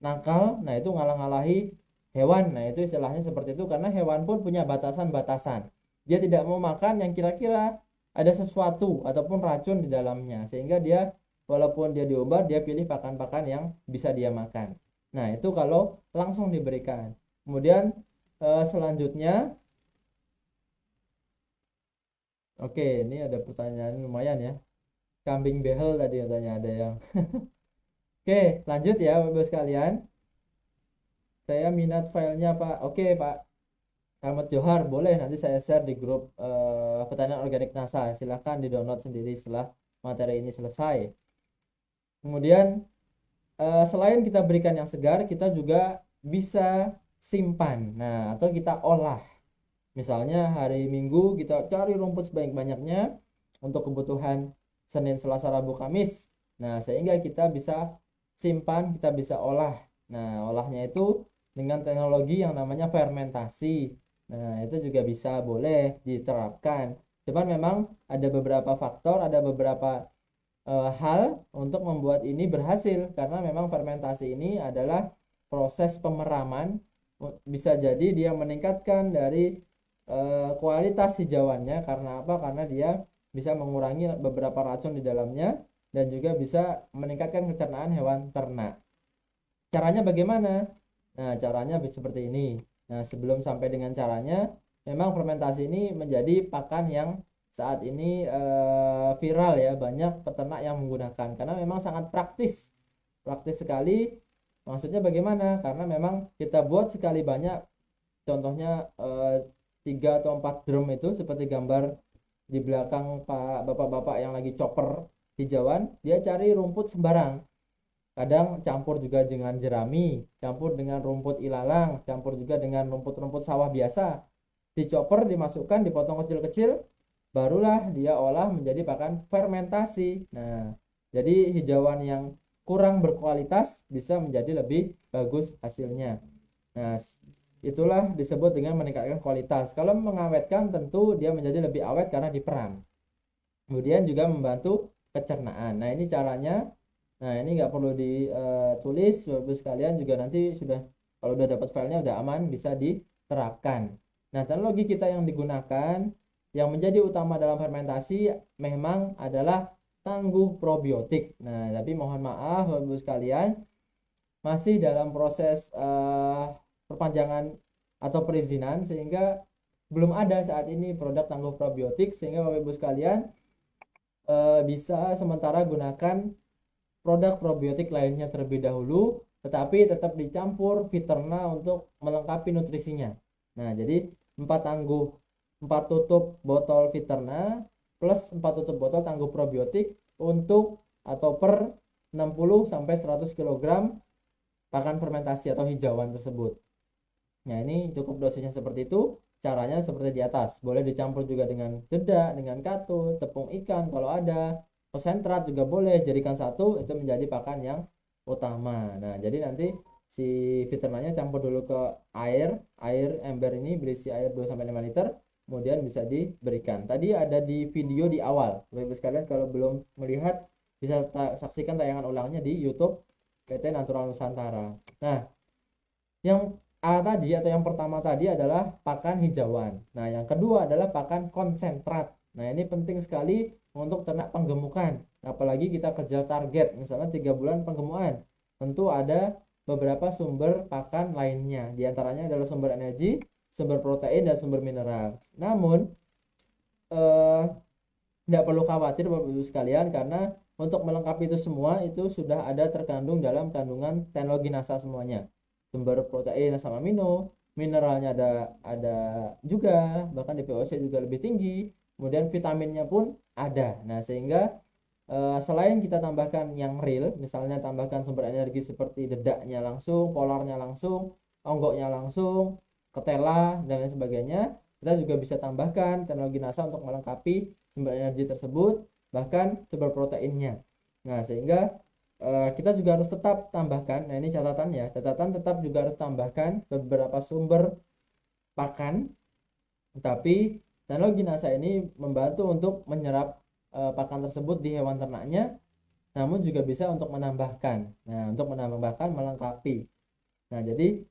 Speaker 3: nakal, nah itu ngalah-ngalahi hewan. Nah, itu istilahnya seperti itu karena hewan pun punya batasan-batasan. Dia tidak mau makan yang kira-kira ada sesuatu ataupun racun di dalamnya, sehingga dia walaupun dia diumbar, dia pilih pakan-pakan yang bisa dia makan. Nah, itu kalau langsung diberikan. Kemudian selanjutnya, oke, ini ada pertanyaan lumayan ya. Kambing behel tadi katanya ada yang. Oke, lanjut ya Bapak sekalian. Saya minat filenya Pak. Oke Pak Ahmad Johar, boleh nanti saya share di grup pertanian organik NASA. Silahkan di download sendiri setelah materi ini selesai. Kemudian selain kita berikan yang segar, kita juga bisa simpan. Nah, atau kita olah. Misalnya hari Minggu kita cari rumput sebanyak-banyaknya untuk kebutuhan Senin, Selasa, Rabu, Kamis. Nah, sehingga kita bisa simpan, kita bisa olah. Nah, olahnya itu dengan teknologi yang namanya fermentasi. Nah, itu juga bisa boleh diterapkan. Cuman memang ada beberapa faktor, ada beberapa hal untuk membuat ini berhasil, karena memang fermentasi ini adalah proses pemeraman. Bisa jadi dia meningkatkan dari kualitas hijauannya. Karena apa? Karena dia bisa mengurangi beberapa racun di dalamnya dan juga bisa meningkatkan pencernaan hewan ternak. Caranya bagaimana? Nah, caranya seperti ini. Nah, sebelum sampai dengan caranya, memang fermentasi ini menjadi pakan yang saat ini viral ya, banyak peternak yang menggunakan karena memang sangat praktis. Praktis sekali. Maksudnya bagaimana? Karena memang kita buat sekali banyak. Contohnya 3 atau 4 drum itu seperti gambar di belakang Pak bapak-bapak yang lagi chopper hijauan, dia cari rumput sembarang. Kadang campur juga dengan jerami, campur dengan rumput ilalang, campur juga dengan rumput-rumput sawah biasa. Dicoper, dimasukkan, dipotong kecil-kecil, barulah dia olah menjadi pakan fermentasi. Nah, jadi hijauan yang kurang berkualitas bisa menjadi lebih bagus hasilnya. Nah, itulah disebut dengan meningkatkan kualitas. Kalau mengawetkan tentu dia menjadi lebih awet karena diperam. Kemudian juga membantu pencernaan. Nah, ini caranya. Nah, ini nggak perlu ditulis, Bapak sekalian juga nanti sudah, kalau udah dapat filenya udah aman, bisa diterapkan. Nah, teknologi kita yang digunakan yang menjadi utama dalam fermentasi memang adalah tangguh probiotik. Nah, tapi mohon maaf Bapak sekalian, masih dalam proses perpanjangan atau perizinan, sehingga belum ada saat ini produk tangguh probiotik, sehingga Bapak Ibu sekalian bisa sementara gunakan produk probiotik lainnya terlebih dahulu, tetapi tetap dicampur Viterna untuk melengkapi nutrisinya. Nah, jadi 4 tutup botol Viterna plus 4 tutup botol tangguh probiotik untuk atau per 60 sampai 100 kg pakan fermentasi atau hijauan tersebut. Nah, ini cukup dosisnya seperti itu. Caranya seperti di atas. Boleh dicampur juga dengan dedak, dengan katun, tepung ikan kalau ada. Konsentrat juga boleh, jadikan satu, itu menjadi pakan yang utama. Nah, jadi nanti si Viterna-nya campur dulu ke air ember ini berisi air 2-5 liter, kemudian bisa diberikan. Tadi ada di video di awal. Bapak sekalian kalau belum melihat bisa saksikan tayangan ulangnya di YouTube PT Natural Nusantara. Nah, yang A tadi atau yang pertama tadi adalah pakan hijauan. Nah, yang kedua adalah pakan konsentrat. Nah, ini penting sekali untuk ternak penggemukan. Apalagi kita kerja target, misalnya 3 bulan penggemukan. Tentu ada beberapa sumber pakan lainnya. Di antaranya adalah sumber energi, sumber protein, dan sumber mineral. Namun tidak perlu khawatir Bapak Ibu sekalian, karena untuk melengkapi itu semua itu sudah ada terkandung dalam kandungan teknologi NASA semuanya. Sumber protein asam amino, mineralnya ada juga, bahkan DPOC juga lebih tinggi. Kemudian vitaminnya pun ada. Nah, sehingga selain kita tambahkan yang real, misalnya tambahkan sumber energi seperti dedaknya langsung, polarnya langsung, onggoknya langsung, ketela dan lain sebagainya, kita juga bisa tambahkan teknologi NASA untuk melengkapi sumber energi tersebut, bahkan sumber proteinnya. Nah, sehingga kita juga harus tetap tambahkan, nah ini catatannya, catatan tetap juga harus tambahkan beberapa sumber pakan, tapi teknologi NASA ini membantu untuk menyerap pakan tersebut di hewan ternaknya, namun juga bisa untuk menambahkan. Nah, untuk menambahkan melengkapi. Nah, jadi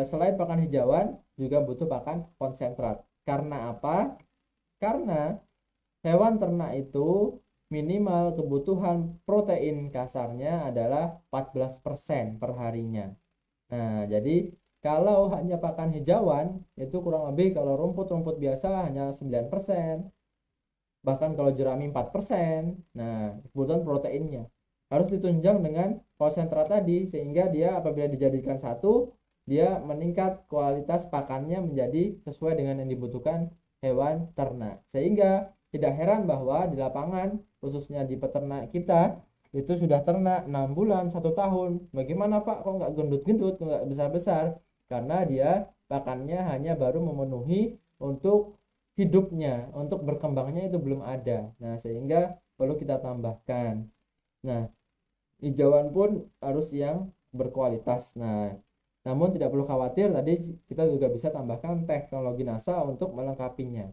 Speaker 3: selain pakan hijauan juga butuh pakan konsentrat. Karena apa? Karena hewan ternak itu minimal kebutuhan protein kasarnya adalah 14% per harinya. Nah, jadi kalau hanya pakan hijauan itu kurang lebih, kalau rumput-rumput biasa hanya 9%, bahkan kalau jerami 4%. Nah, kebutuhan proteinnya harus ditunjang dengan konsentrat tadi, sehingga dia apabila dijadikan satu, dia meningkat kualitas pakannya menjadi sesuai dengan yang dibutuhkan hewan ternak. Sehingga tidak heran bahwa di lapangan, khususnya di peternak kita, itu sudah ternak 6 bulan, 1 tahun. Bagaimana Pak, kok nggak gendut-gendut, nggak besar-besar? Karena dia pakannya hanya baru memenuhi untuk hidupnya, untuk berkembangnya itu belum ada. Nah, sehingga perlu kita tambahkan. Nah, hijauan pun harus yang berkualitas. Nah, namun tidak perlu khawatir, tadi kita juga bisa tambahkan teknologi NASA untuk melengkapinya.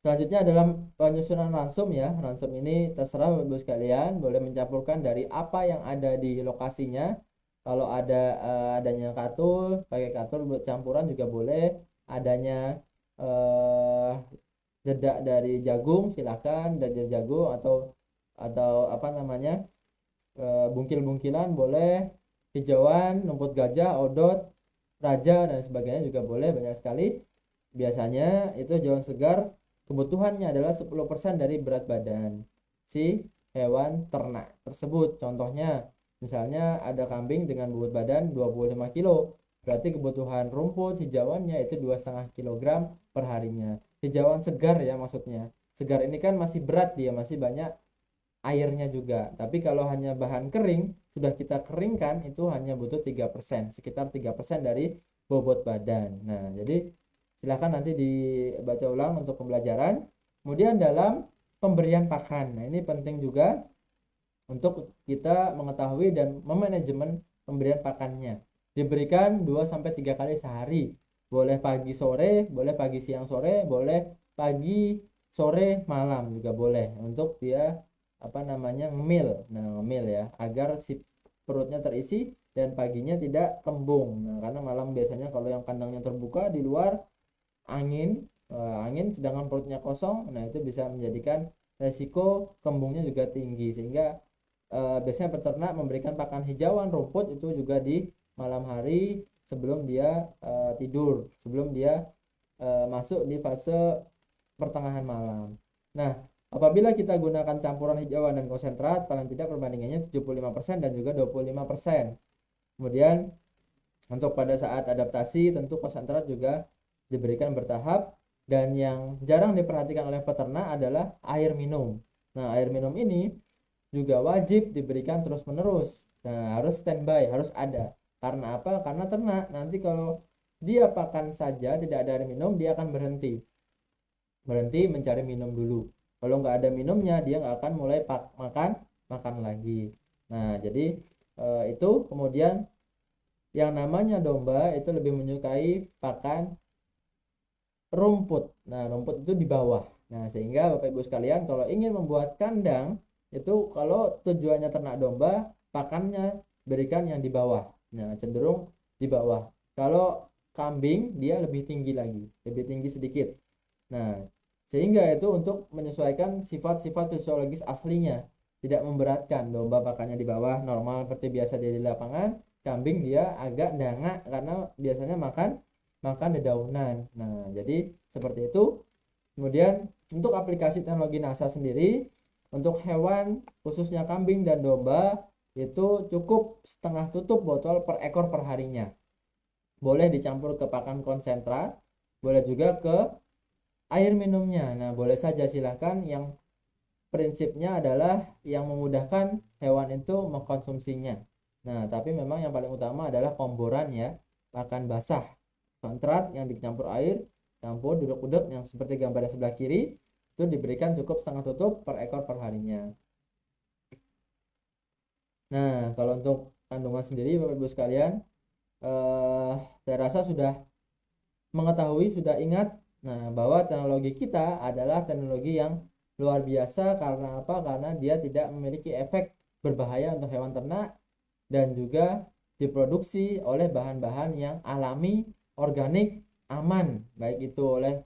Speaker 3: Selanjutnya adalah penyusunan ransum ya. Ransum ini terserah Bapak Ibu sekalian, boleh mencampurkan dari apa yang ada di lokasinya. Kalau adanya katul, pakai katul buat campuran juga boleh. Adanya dedak dari jagung, silakan dari jagung, atau apa namanya, bungkil-bungkilan boleh, hijauan, rumput gajah, odot, raja dan sebagainya juga boleh, banyak sekali. Biasanya itu hijauan segar kebutuhannya adalah 10% dari berat badan si hewan ternak tersebut. Contohnya, misalnya ada kambing dengan bobot badan 25 kilo, berarti kebutuhan rumput hijauannya itu 2,5 kg per harinya. Hijauan segar ya maksudnya. Segar ini kan masih berat, dia masih banyak airnya juga. Tapi kalau hanya bahan kering, sudah kita keringkan, itu hanya butuh 3%, sekitar 3% dari bobot badan. Nah, jadi silahkan nanti dibaca ulang untuk pembelajaran. Kemudian dalam pemberian pakan, nah ini penting juga untuk kita mengetahui dan memanajemen pemberian pakannya. Diberikan 2-3 kali sehari. Boleh pagi sore, boleh pagi siang sore, boleh pagi sore malam juga boleh, untuk dia apa namanya, ngemil. Nah, ngemil ya, agar si perutnya terisi dan paginya tidak kembung. Nah, karena malam biasanya kalau yang kandangnya terbuka di luar, angin sedangkan perutnya kosong, nah itu bisa menjadikan resiko kembungnya juga tinggi. Sehingga biasanya peternak memberikan pakan hijauan rumput itu juga di malam hari sebelum dia tidur, sebelum dia masuk di fase pertengahan malam. Nah, apabila kita gunakan campuran hijauan dan konsentrat, paling tidak perbandingannya 75% dan juga 25%. Kemudian untuk pada saat adaptasi tentu konsentrat juga diberikan bertahap, dan yang jarang diperhatikan oleh peternak adalah air minum. Nah, air minum ini juga wajib diberikan terus-menerus. Nah, harus standby, harus ada. Karena apa? Karena ternak nanti kalau dia pakan saja tidak ada air minum, dia akan berhenti mencari minum dulu. Kalau nggak ada minumnya, dia nggak akan mulai makan lagi. Nah, jadi itu. Kemudian yang namanya domba itu lebih menyukai pakan rumput. Nah, rumput itu di bawah. Nah, sehingga Bapak Ibu sekalian, kalau ingin membuat kandang itu, kalau tujuannya ternak domba, pakannya berikan yang di bawah. Nah, cenderung di bawah. Kalau kambing dia lebih tinggi lagi, lebih tinggi sedikit. Nah, sehingga itu untuk menyesuaikan sifat-sifat fisiologis aslinya, tidak memberatkan. Domba pakannya di bawah normal seperti biasa dia di lapangan, kambing dia agak dangak karena biasanya makan dedaunan. Nah, jadi seperti itu. Kemudian untuk aplikasi teknologi NASA sendiri untuk hewan khususnya kambing dan domba itu cukup setengah tutup botol per ekor per harinya. Boleh dicampur ke pakan konsentrat, boleh juga ke air minumnya. Nah, boleh saja, silahkan. Yang prinsipnya adalah yang memudahkan hewan itu mengkonsumsinya. Nah, tapi memang yang paling utama adalah komboran ya, pakan basah, kontrat yang dicampur air, campur duduk-duduk yang seperti gambar yang sebelah kiri, itu diberikan cukup setengah tutup per ekor per harinya. Nah, kalau untuk kandungan sendiri Bapak Ibu sekalian, saya rasa sudah mengetahui, sudah ingat, nah, bahwa teknologi kita adalah teknologi yang luar biasa. Karena apa? Karena dia tidak memiliki efek berbahaya untuk hewan ternak dan juga diproduksi oleh bahan-bahan yang alami, organik, aman, baik itu oleh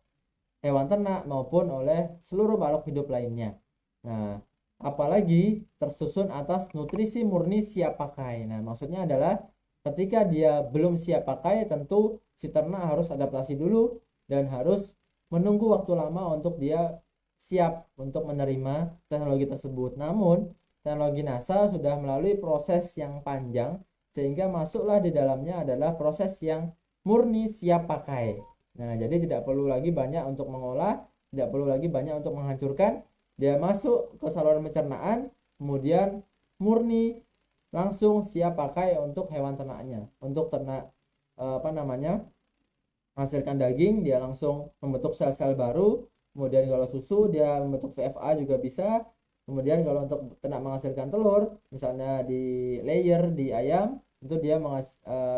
Speaker 3: hewan ternak maupun oleh seluruh makhluk hidup lainnya. Nah, apalagi tersusun atas nutrisi murni siap pakai. Nah, maksudnya adalah ketika dia belum siap pakai, tentu si ternak harus adaptasi dulu dan harus menunggu waktu lama untuk dia siap untuk menerima teknologi tersebut. Namun, teknologi NASA sudah melalui proses yang panjang sehingga masuklah di dalamnya adalah proses yang murni siap pakai. Nah, jadi tidak perlu lagi banyak untuk mengolah, tidak perlu lagi banyak untuk menghancurkan. Dia masuk ke saluran pencernaan, kemudian murni langsung siap pakai untuk hewan ternaknya. Untuk ternak menghasilkan daging, dia langsung membentuk sel-sel baru. Kemudian kalau susu dia membentuk VFA juga bisa. Kemudian kalau untuk ternak menghasilkan telur, misalnya di layer di ayam, itu dia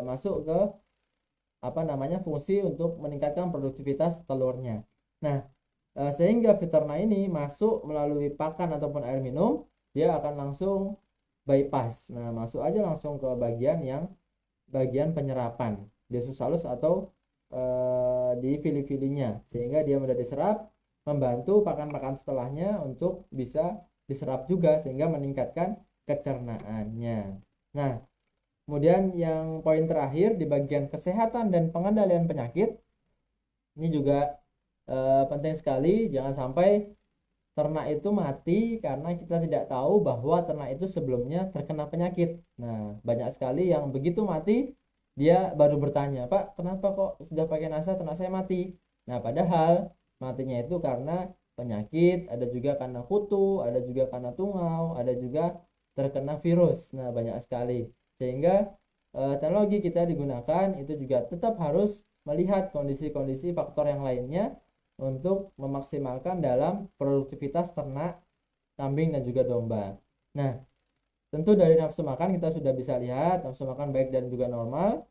Speaker 3: masuk ke fungsi untuk meningkatkan produktivitas telurnya. Nah, sehingga Viterna ini masuk melalui pakan ataupun air minum, dia akan langsung bypass. Nah, masuk aja langsung ke bagian penyerapan di usus halus atau di fili-filinya, sehingga dia mudah diserap, membantu pakan-pakan setelahnya untuk bisa diserap juga sehingga meningkatkan kecernaannya. Nah, kemudian yang poin terakhir di bagian kesehatan dan pengendalian penyakit, ini juga penting sekali. Jangan sampai ternak itu mati karena kita tidak tahu bahwa ternak itu sebelumnya terkena penyakit. Nah, banyak sekali yang begitu mati dia baru bertanya, "Pak, kenapa kok sudah pakai NASA ternak saya mati?" Nah, padahal matinya itu karena penyakit, ada juga karena kutu, ada juga karena tungau, ada juga terkena virus. Nah, banyak sekali. Sehingga teknologi kita digunakan itu juga tetap harus melihat kondisi-kondisi faktor yang lainnya untuk memaksimalkan dalam produktivitas ternak kambing dan juga domba. Nah, tentu dari nafsu makan kita sudah bisa lihat nafsu makan baik dan juga normal,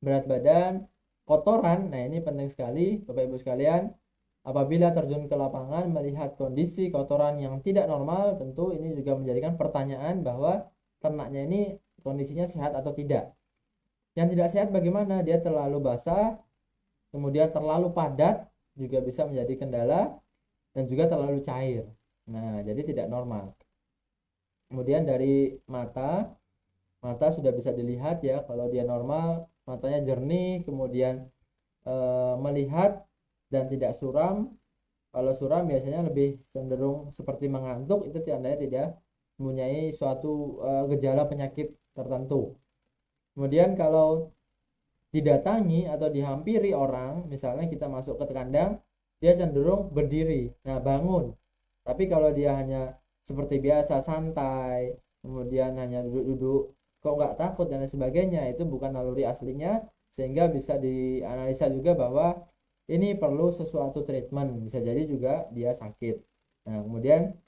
Speaker 3: berat badan, kotoran. Nah, ini penting sekali Bapak Ibu sekalian. Apabila terjun ke lapangan melihat kondisi kotoran yang tidak normal, tentu ini juga menjadikan pertanyaan bahwa ternaknya ini kondisinya sehat atau tidak. Yang tidak sehat bagaimana? Dia terlalu basah, kemudian terlalu padat juga bisa menjadi kendala, dan juga terlalu cair. Nah, jadi tidak normal. Kemudian dari mata sudah bisa dilihat ya, kalau dia normal, matanya jernih, kemudian melihat dan tidak suram. Kalau suram biasanya lebih cenderung seperti mengantuk, itu tandanya tidak mempunyai suatu gejala penyakit tertentu. Kemudian kalau didatangi atau dihampiri orang, misalnya kita masuk ke kandang, dia cenderung berdiri, nah bangun. Tapi kalau dia hanya seperti biasa santai, kemudian hanya duduk-duduk, kok nggak takut dan lain sebagainya, itu bukan naluri aslinya, sehingga bisa dianalisa juga bahwa ini perlu sesuatu treatment, bisa jadi juga dia sakit. Nah, kemudian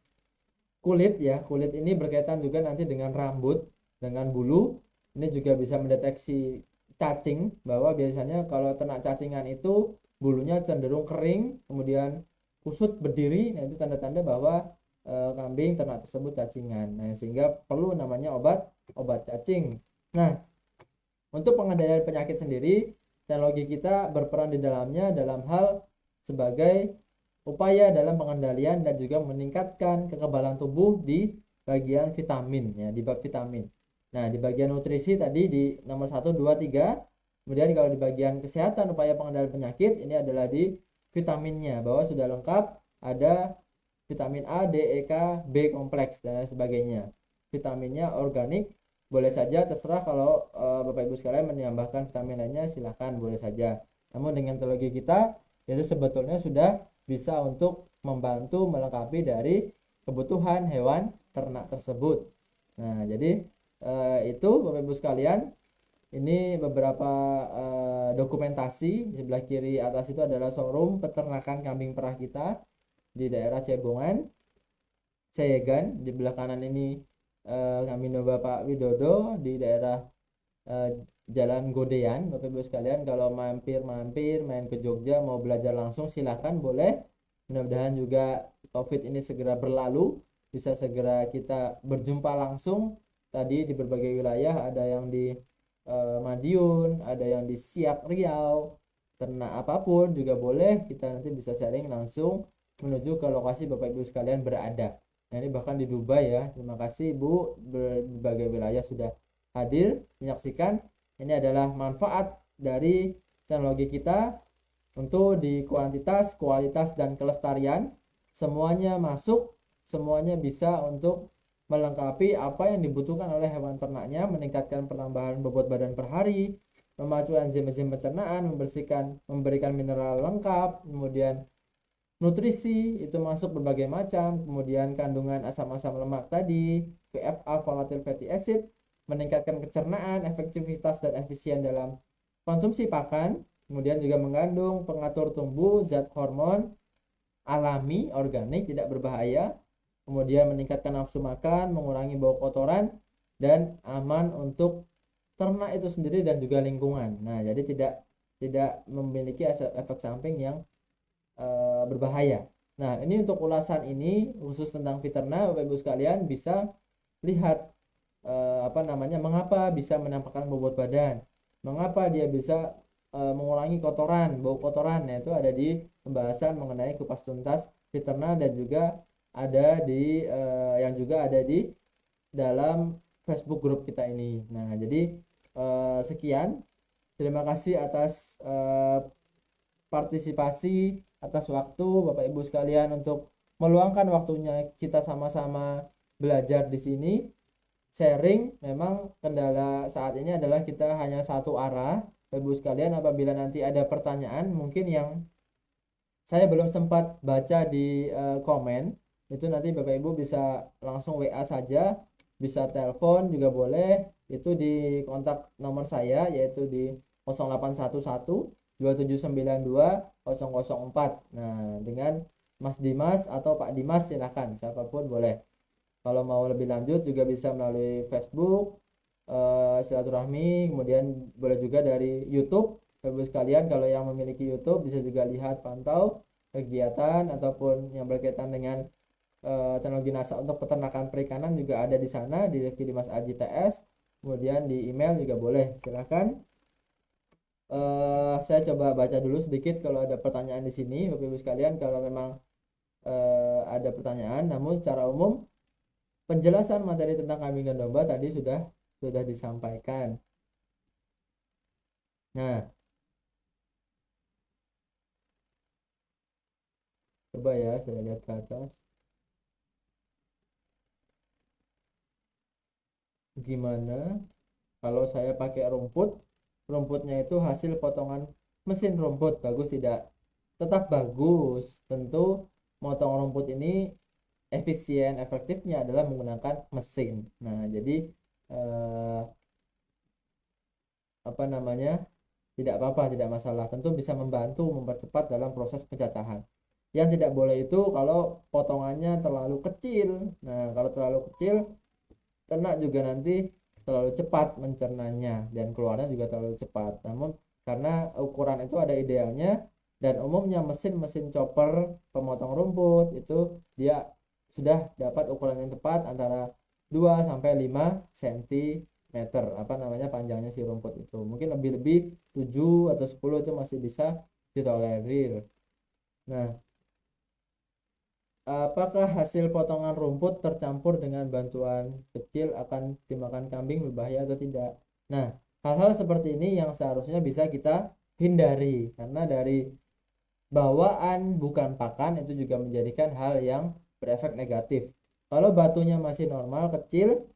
Speaker 3: kulit ini berkaitan juga nanti dengan rambut, dengan bulu. Ini juga bisa mendeteksi cacing, bahwa biasanya kalau ternak cacingan itu bulunya cenderung kering, kemudian kusut berdiri. Nah, itu tanda-tanda bahwa kambing ternak tersebut cacingan. Nah, sehingga perlu namanya obat cacing. Nah, untuk pengendalian penyakit sendiri, teknologi kita berperan di dalamnya dalam hal sebagai upaya dalam pengendalian dan juga meningkatkan kekebalan tubuh di bagian vitamin ya, di bab vitamin. Nah, di bagian nutrisi tadi di nomor 1, 2, 3. Kemudian kalau di bagian kesehatan upaya pengendalian penyakit, ini adalah di vitaminnya, bahwa sudah lengkap, ada vitamin A, D, E, K, B kompleks dan sebagainya. Vitaminnya organik, boleh saja, terserah kalau Bapak Ibu sekalian menambahkan vitamin lainnya silahkan, boleh saja. Namun dengan teknologi kita itu sebetulnya sudah bisa untuk membantu melengkapi dari kebutuhan hewan ternak tersebut. Nah, jadi itu Bapak Ibu sekalian, ini beberapa dokumentasi. Di sebelah kiri atas itu adalah showroom peternakan kambing perah kita di daerah Cebongan, Sayegan. Di belah kanan ini kambing domba Pak Widodo di daerah Jalan Godean. Bapak Ibu sekalian, kalau mampir-mampir main ke Jogja mau belajar langsung silahkan, boleh. Mudah-mudahan juga COVID ini segera berlalu, bisa segera kita berjumpa langsung. Tadi di berbagai wilayah, ada yang di Madiun, ada yang di Siak Riau, ternak apapun juga boleh, kita nanti bisa sharing langsung menuju ke lokasi Bapak Ibu sekalian berada. Nah, ini bahkan di Dubai ya. Terima kasih Bu, berbagai wilayah sudah hadir menyaksikan. Ini adalah manfaat dari teknologi kita untuk di kuantitas, kualitas, dan kelestarian. Semuanya masuk, semuanya bisa untuk melengkapi apa yang dibutuhkan oleh hewan ternaknya, meningkatkan penambahan bobot badan per hari, memacu enzim-enzim pencernaan, memberikan mineral lengkap, kemudian nutrisi itu masuk berbagai macam, kemudian kandungan asam-asam lemak tadi, VFA, volatile fatty acid, meningkatkan pencernaan, efektivitas dan efisien dalam konsumsi pakan, kemudian juga mengandung pengatur tumbuh, zat hormon alami, organik, tidak berbahaya, kemudian meningkatkan nafsu makan, mengurangi bau kotoran, dan aman untuk ternak itu sendiri dan juga lingkungan. Nah, jadi tidak memiliki efek samping yang berbahaya. Nah, ini untuk ulasan ini khusus tentang Viterna, Bapak Ibu sekalian bisa lihat mengapa bisa menampakkan bobot badan, mengapa dia bisa mengurangi kotoran, bau kotoran. Nah, itu ada di pembahasan mengenai kupas tuntas Viterna, dan juga ada di yang juga ada di dalam Facebook grup kita ini. Nah, jadi sekian, terima kasih atas partisipasi, atas waktu Bapak Ibu sekalian untuk meluangkan waktunya kita sama-sama belajar di sini. Sharing, memang kendala saat ini adalah kita hanya satu arah. Bapak Ibu sekalian, apabila nanti ada pertanyaan mungkin yang saya belum sempat baca di komen, itu nanti Bapak Ibu bisa langsung WA saja, bisa telepon juga boleh. Itu di kontak nomor saya, yaitu di 0811 2792 004. Nah, dengan Mas Dimas atau Pak Dimas silahkan, siapapun boleh. Kalau mau lebih lanjut juga bisa melalui Facebook, silaturahmi, kemudian boleh juga dari YouTube. Bapak sekalian, kalau yang memiliki YouTube bisa juga lihat, pantau kegiatan ataupun yang berkaitan dengan teknologi NASA untuk peternakan perikanan juga ada di sana, di Review Dimas Aji TS. Kemudian di email juga boleh, silahkan. Saya coba baca dulu sedikit kalau ada pertanyaan di sini, Bapak Ibu sekalian. Kalau memang ada pertanyaan, namun secara umum penjelasan materi tentang kambing dan domba tadi sudah disampaikan. Nah, coba ya saya lihat ke atas. Gimana kalau saya pakai rumput? Rumputnya itu hasil potongan mesin rumput, bagus tidak? Tetap bagus. Tentu motong rumput ini efisien, efektifnya adalah menggunakan mesin. Nah, jadi tidak apa-apa, tidak masalah. Tentu bisa membantu mempercepat dalam proses pencacahan. Yang tidak boleh itu kalau potongannya terlalu kecil. Nah, kalau terlalu kecil, ternak juga nanti terlalu cepat mencernanya dan keluarnya juga terlalu cepat. Namun karena ukuran itu ada idealnya, dan umumnya mesin-mesin chopper pemotong rumput itu dia sudah dapat ukuran yang tepat antara 2 sampai 5 cm panjangnya si rumput itu. Mungkin lebih 7 atau 10 itu masih bisa ditolerir. Nah, apakah hasil potongan rumput tercampur dengan bantuan kecil akan dimakan kambing berbahaya atau tidak? Nah, hal-hal seperti ini yang seharusnya bisa kita hindari, karena dari bawaan bukan pakan itu juga menjadikan hal yang berefek negatif. Kalau batunya masih normal, kecil,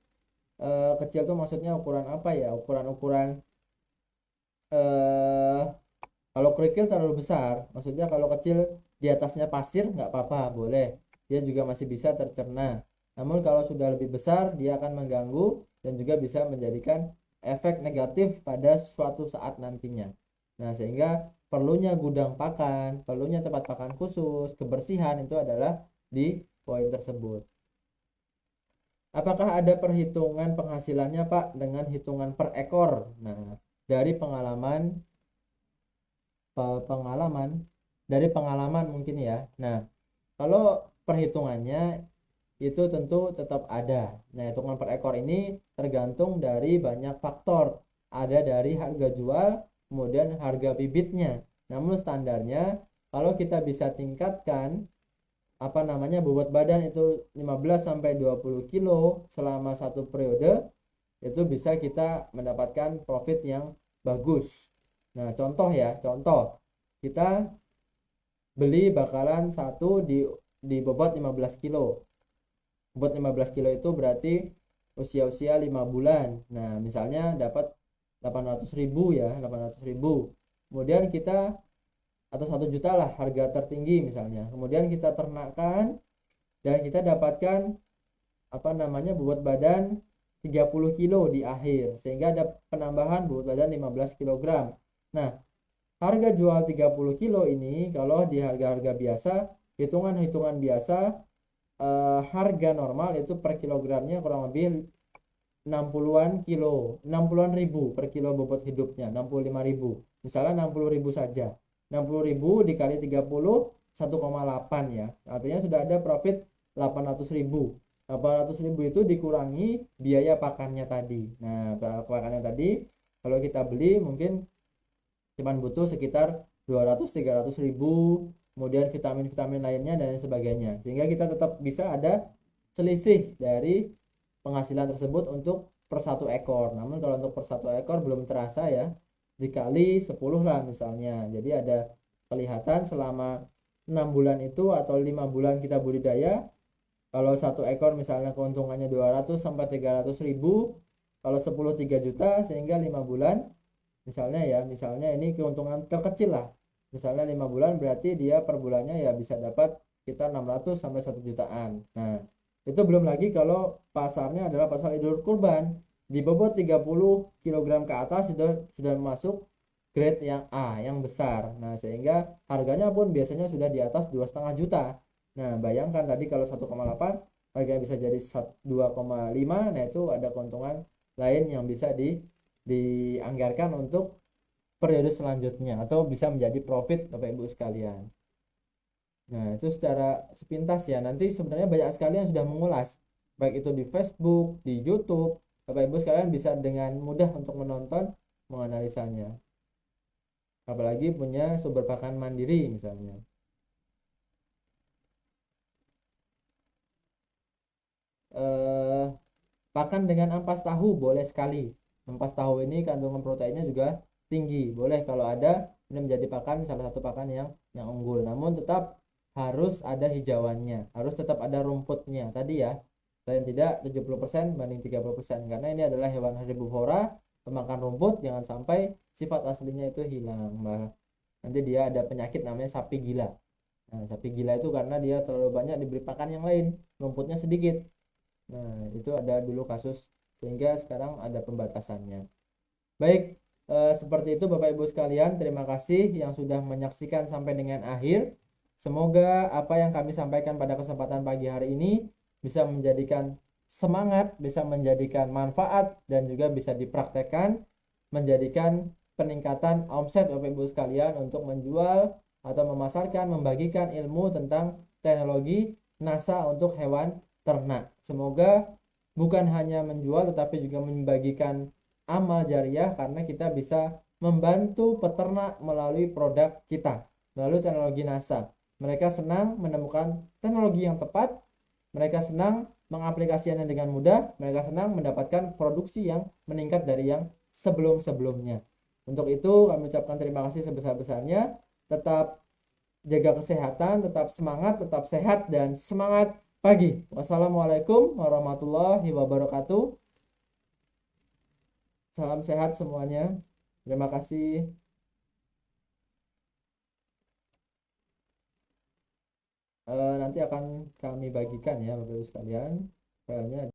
Speaker 3: kecil tuh maksudnya ukuran apa ya? Ukuran-ukuran eh kalau kerikil terlalu besar, maksudnya kalau kecil di atasnya pasir nggak apa-apa, boleh. Dia juga masih bisa tercerna. Namun kalau sudah lebih besar, dia akan mengganggu dan juga bisa menjadikan efek negatif pada suatu saat nantinya. Nah, sehingga perlunya gudang pakan, perlunya tempat pakan khusus, kebersihan itu adalah di poin tersebut. Apakah ada perhitungan penghasilannya, Pak, dengan hitungan per ekor? Nah, dari pengalaman pengalaman dari pengalaman mungkin ya. Nah, kalau perhitungannya itu tentu tetap ada. Nah, hitungan per ekor ini tergantung dari banyak faktor. Ada dari harga jual, kemudian harga bibitnya. Namun standarnya kalau kita bisa tingkatkan bobot badan itu 15 sampai 20 kilo selama satu periode, itu bisa kita mendapatkan profit yang bagus. Nah, contoh kita beli bakalan satu di bobot 15 kilo. Bobot 15 kilo itu berarti usia 5 bulan. Nah, misalnya dapat 800.000 ya, 800.000. Kemudian kita atau 1 juta lah harga tertinggi misalnya. Kemudian kita ternakkan dan kita dapatkan bobot badan 30 kilo di akhir, sehingga ada penambahan bobot badan 15 kg. Nah, harga jual 30 kilo ini kalau di harga-harga biasa, hitungan-hitungan biasa, harga normal itu per kilogramnya kurang lebih 60-an kilo, 60-an ribu per kilo bobot hidupnya, 65.000. Misalnya 60.000 saja. 60.000 dikali 30, 1,8 ya. Artinya sudah ada profit 800.000. 800.000 itu dikurangi biaya pakannya tadi. Nah, pakannya tadi kalau kita beli mungkin cuman butuh sekitar 200-300.000, kemudian vitamin-vitamin lainnya dan lain sebagainya, sehingga kita tetap bisa ada selisih dari penghasilan tersebut untuk per 1 ekor. Namun kalau untuk per 1 ekor belum terasa ya, dikali 10 lah misalnya, jadi ada kelihatan selama 6 bulan itu atau 5 bulan kita budidaya, kalau 1 ekor misalnya keuntungannya 200-300 ribu, kalau 10 3 juta, sehingga 5 bulan misalnya ini keuntungan terkecil lah, misalnya 5 bulan berarti dia per bulannya ya bisa dapat sekitar 600 sampai 1 jutaan. Nah, itu belum lagi kalau pasarnya adalah pasar Idul Kurban, di bobot 30 kg ke atas sudah masuk grade yang A, yang besar. Nah, sehingga harganya pun biasanya sudah di atas 2,5 juta. Nah, bayangkan tadi kalau 1,8 harganya bisa jadi 2,5. Nah, itu ada keuntungan lain yang bisa dianggarkan untuk periode selanjutnya atau bisa menjadi profit Bapak Ibu sekalian. Nah, itu secara sepintas ya. Nanti sebenarnya banyak sekali yang sudah mengulas, baik itu di Facebook, di YouTube. Bapak Ibu sekalian bisa dengan mudah untuk menonton, menganalisanya. Apalagi punya sumber pakan mandiri misalnya. Pakan dengan ampas tahu boleh sekali. Ampas tahu ini kandungan proteinnya juga tinggi. Boleh kalau ada, ini menjadi pakan, salah satu pakan yang unggul. Namun tetap harus ada hijauannya, harus tetap ada rumputnya tadi ya. Paling tidak 70% banding 30%, karena ini adalah hewan herbivora, pemakan rumput. Jangan sampai sifat aslinya itu hilang, nanti dia ada penyakit namanya sapi gila. Nah, sapi gila itu karena dia terlalu banyak diberi pakan yang lain, rumputnya sedikit. Nah, itu ada dulu kasus, sehingga sekarang ada pembatasannya. Baik, seperti itu Bapak Ibu sekalian, terima kasih yang sudah menyaksikan sampai dengan akhir. Semoga apa yang kami sampaikan pada kesempatan pagi hari ini bisa menjadikan semangat, bisa menjadikan manfaat, dan juga bisa dipraktekkan, menjadikan peningkatan omset Bapak Ibu sekalian untuk menjual atau memasarkan, membagikan ilmu tentang teknologi NASA untuk hewan ternak. Semoga bukan hanya menjual tetapi juga membagikan amal jariah, karena kita bisa membantu peternak melalui produk kita, melalui teknologi NASA. Mereka senang menemukan teknologi yang tepat, mereka senang mengaplikasikannya dengan mudah, mereka senang mendapatkan produksi yang meningkat dari yang sebelum-sebelumnya. Untuk itu kami ucapkan terima kasih sebesar-besarnya. Tetap jaga kesehatan, tetap semangat, tetap sehat, dan semangat pagi. Wassalamualaikum warahmatullahi wabarakatuh. Salam sehat semuanya. Terima kasih. Nanti akan kami bagikan ya Bapak Ibu sekalian filenya.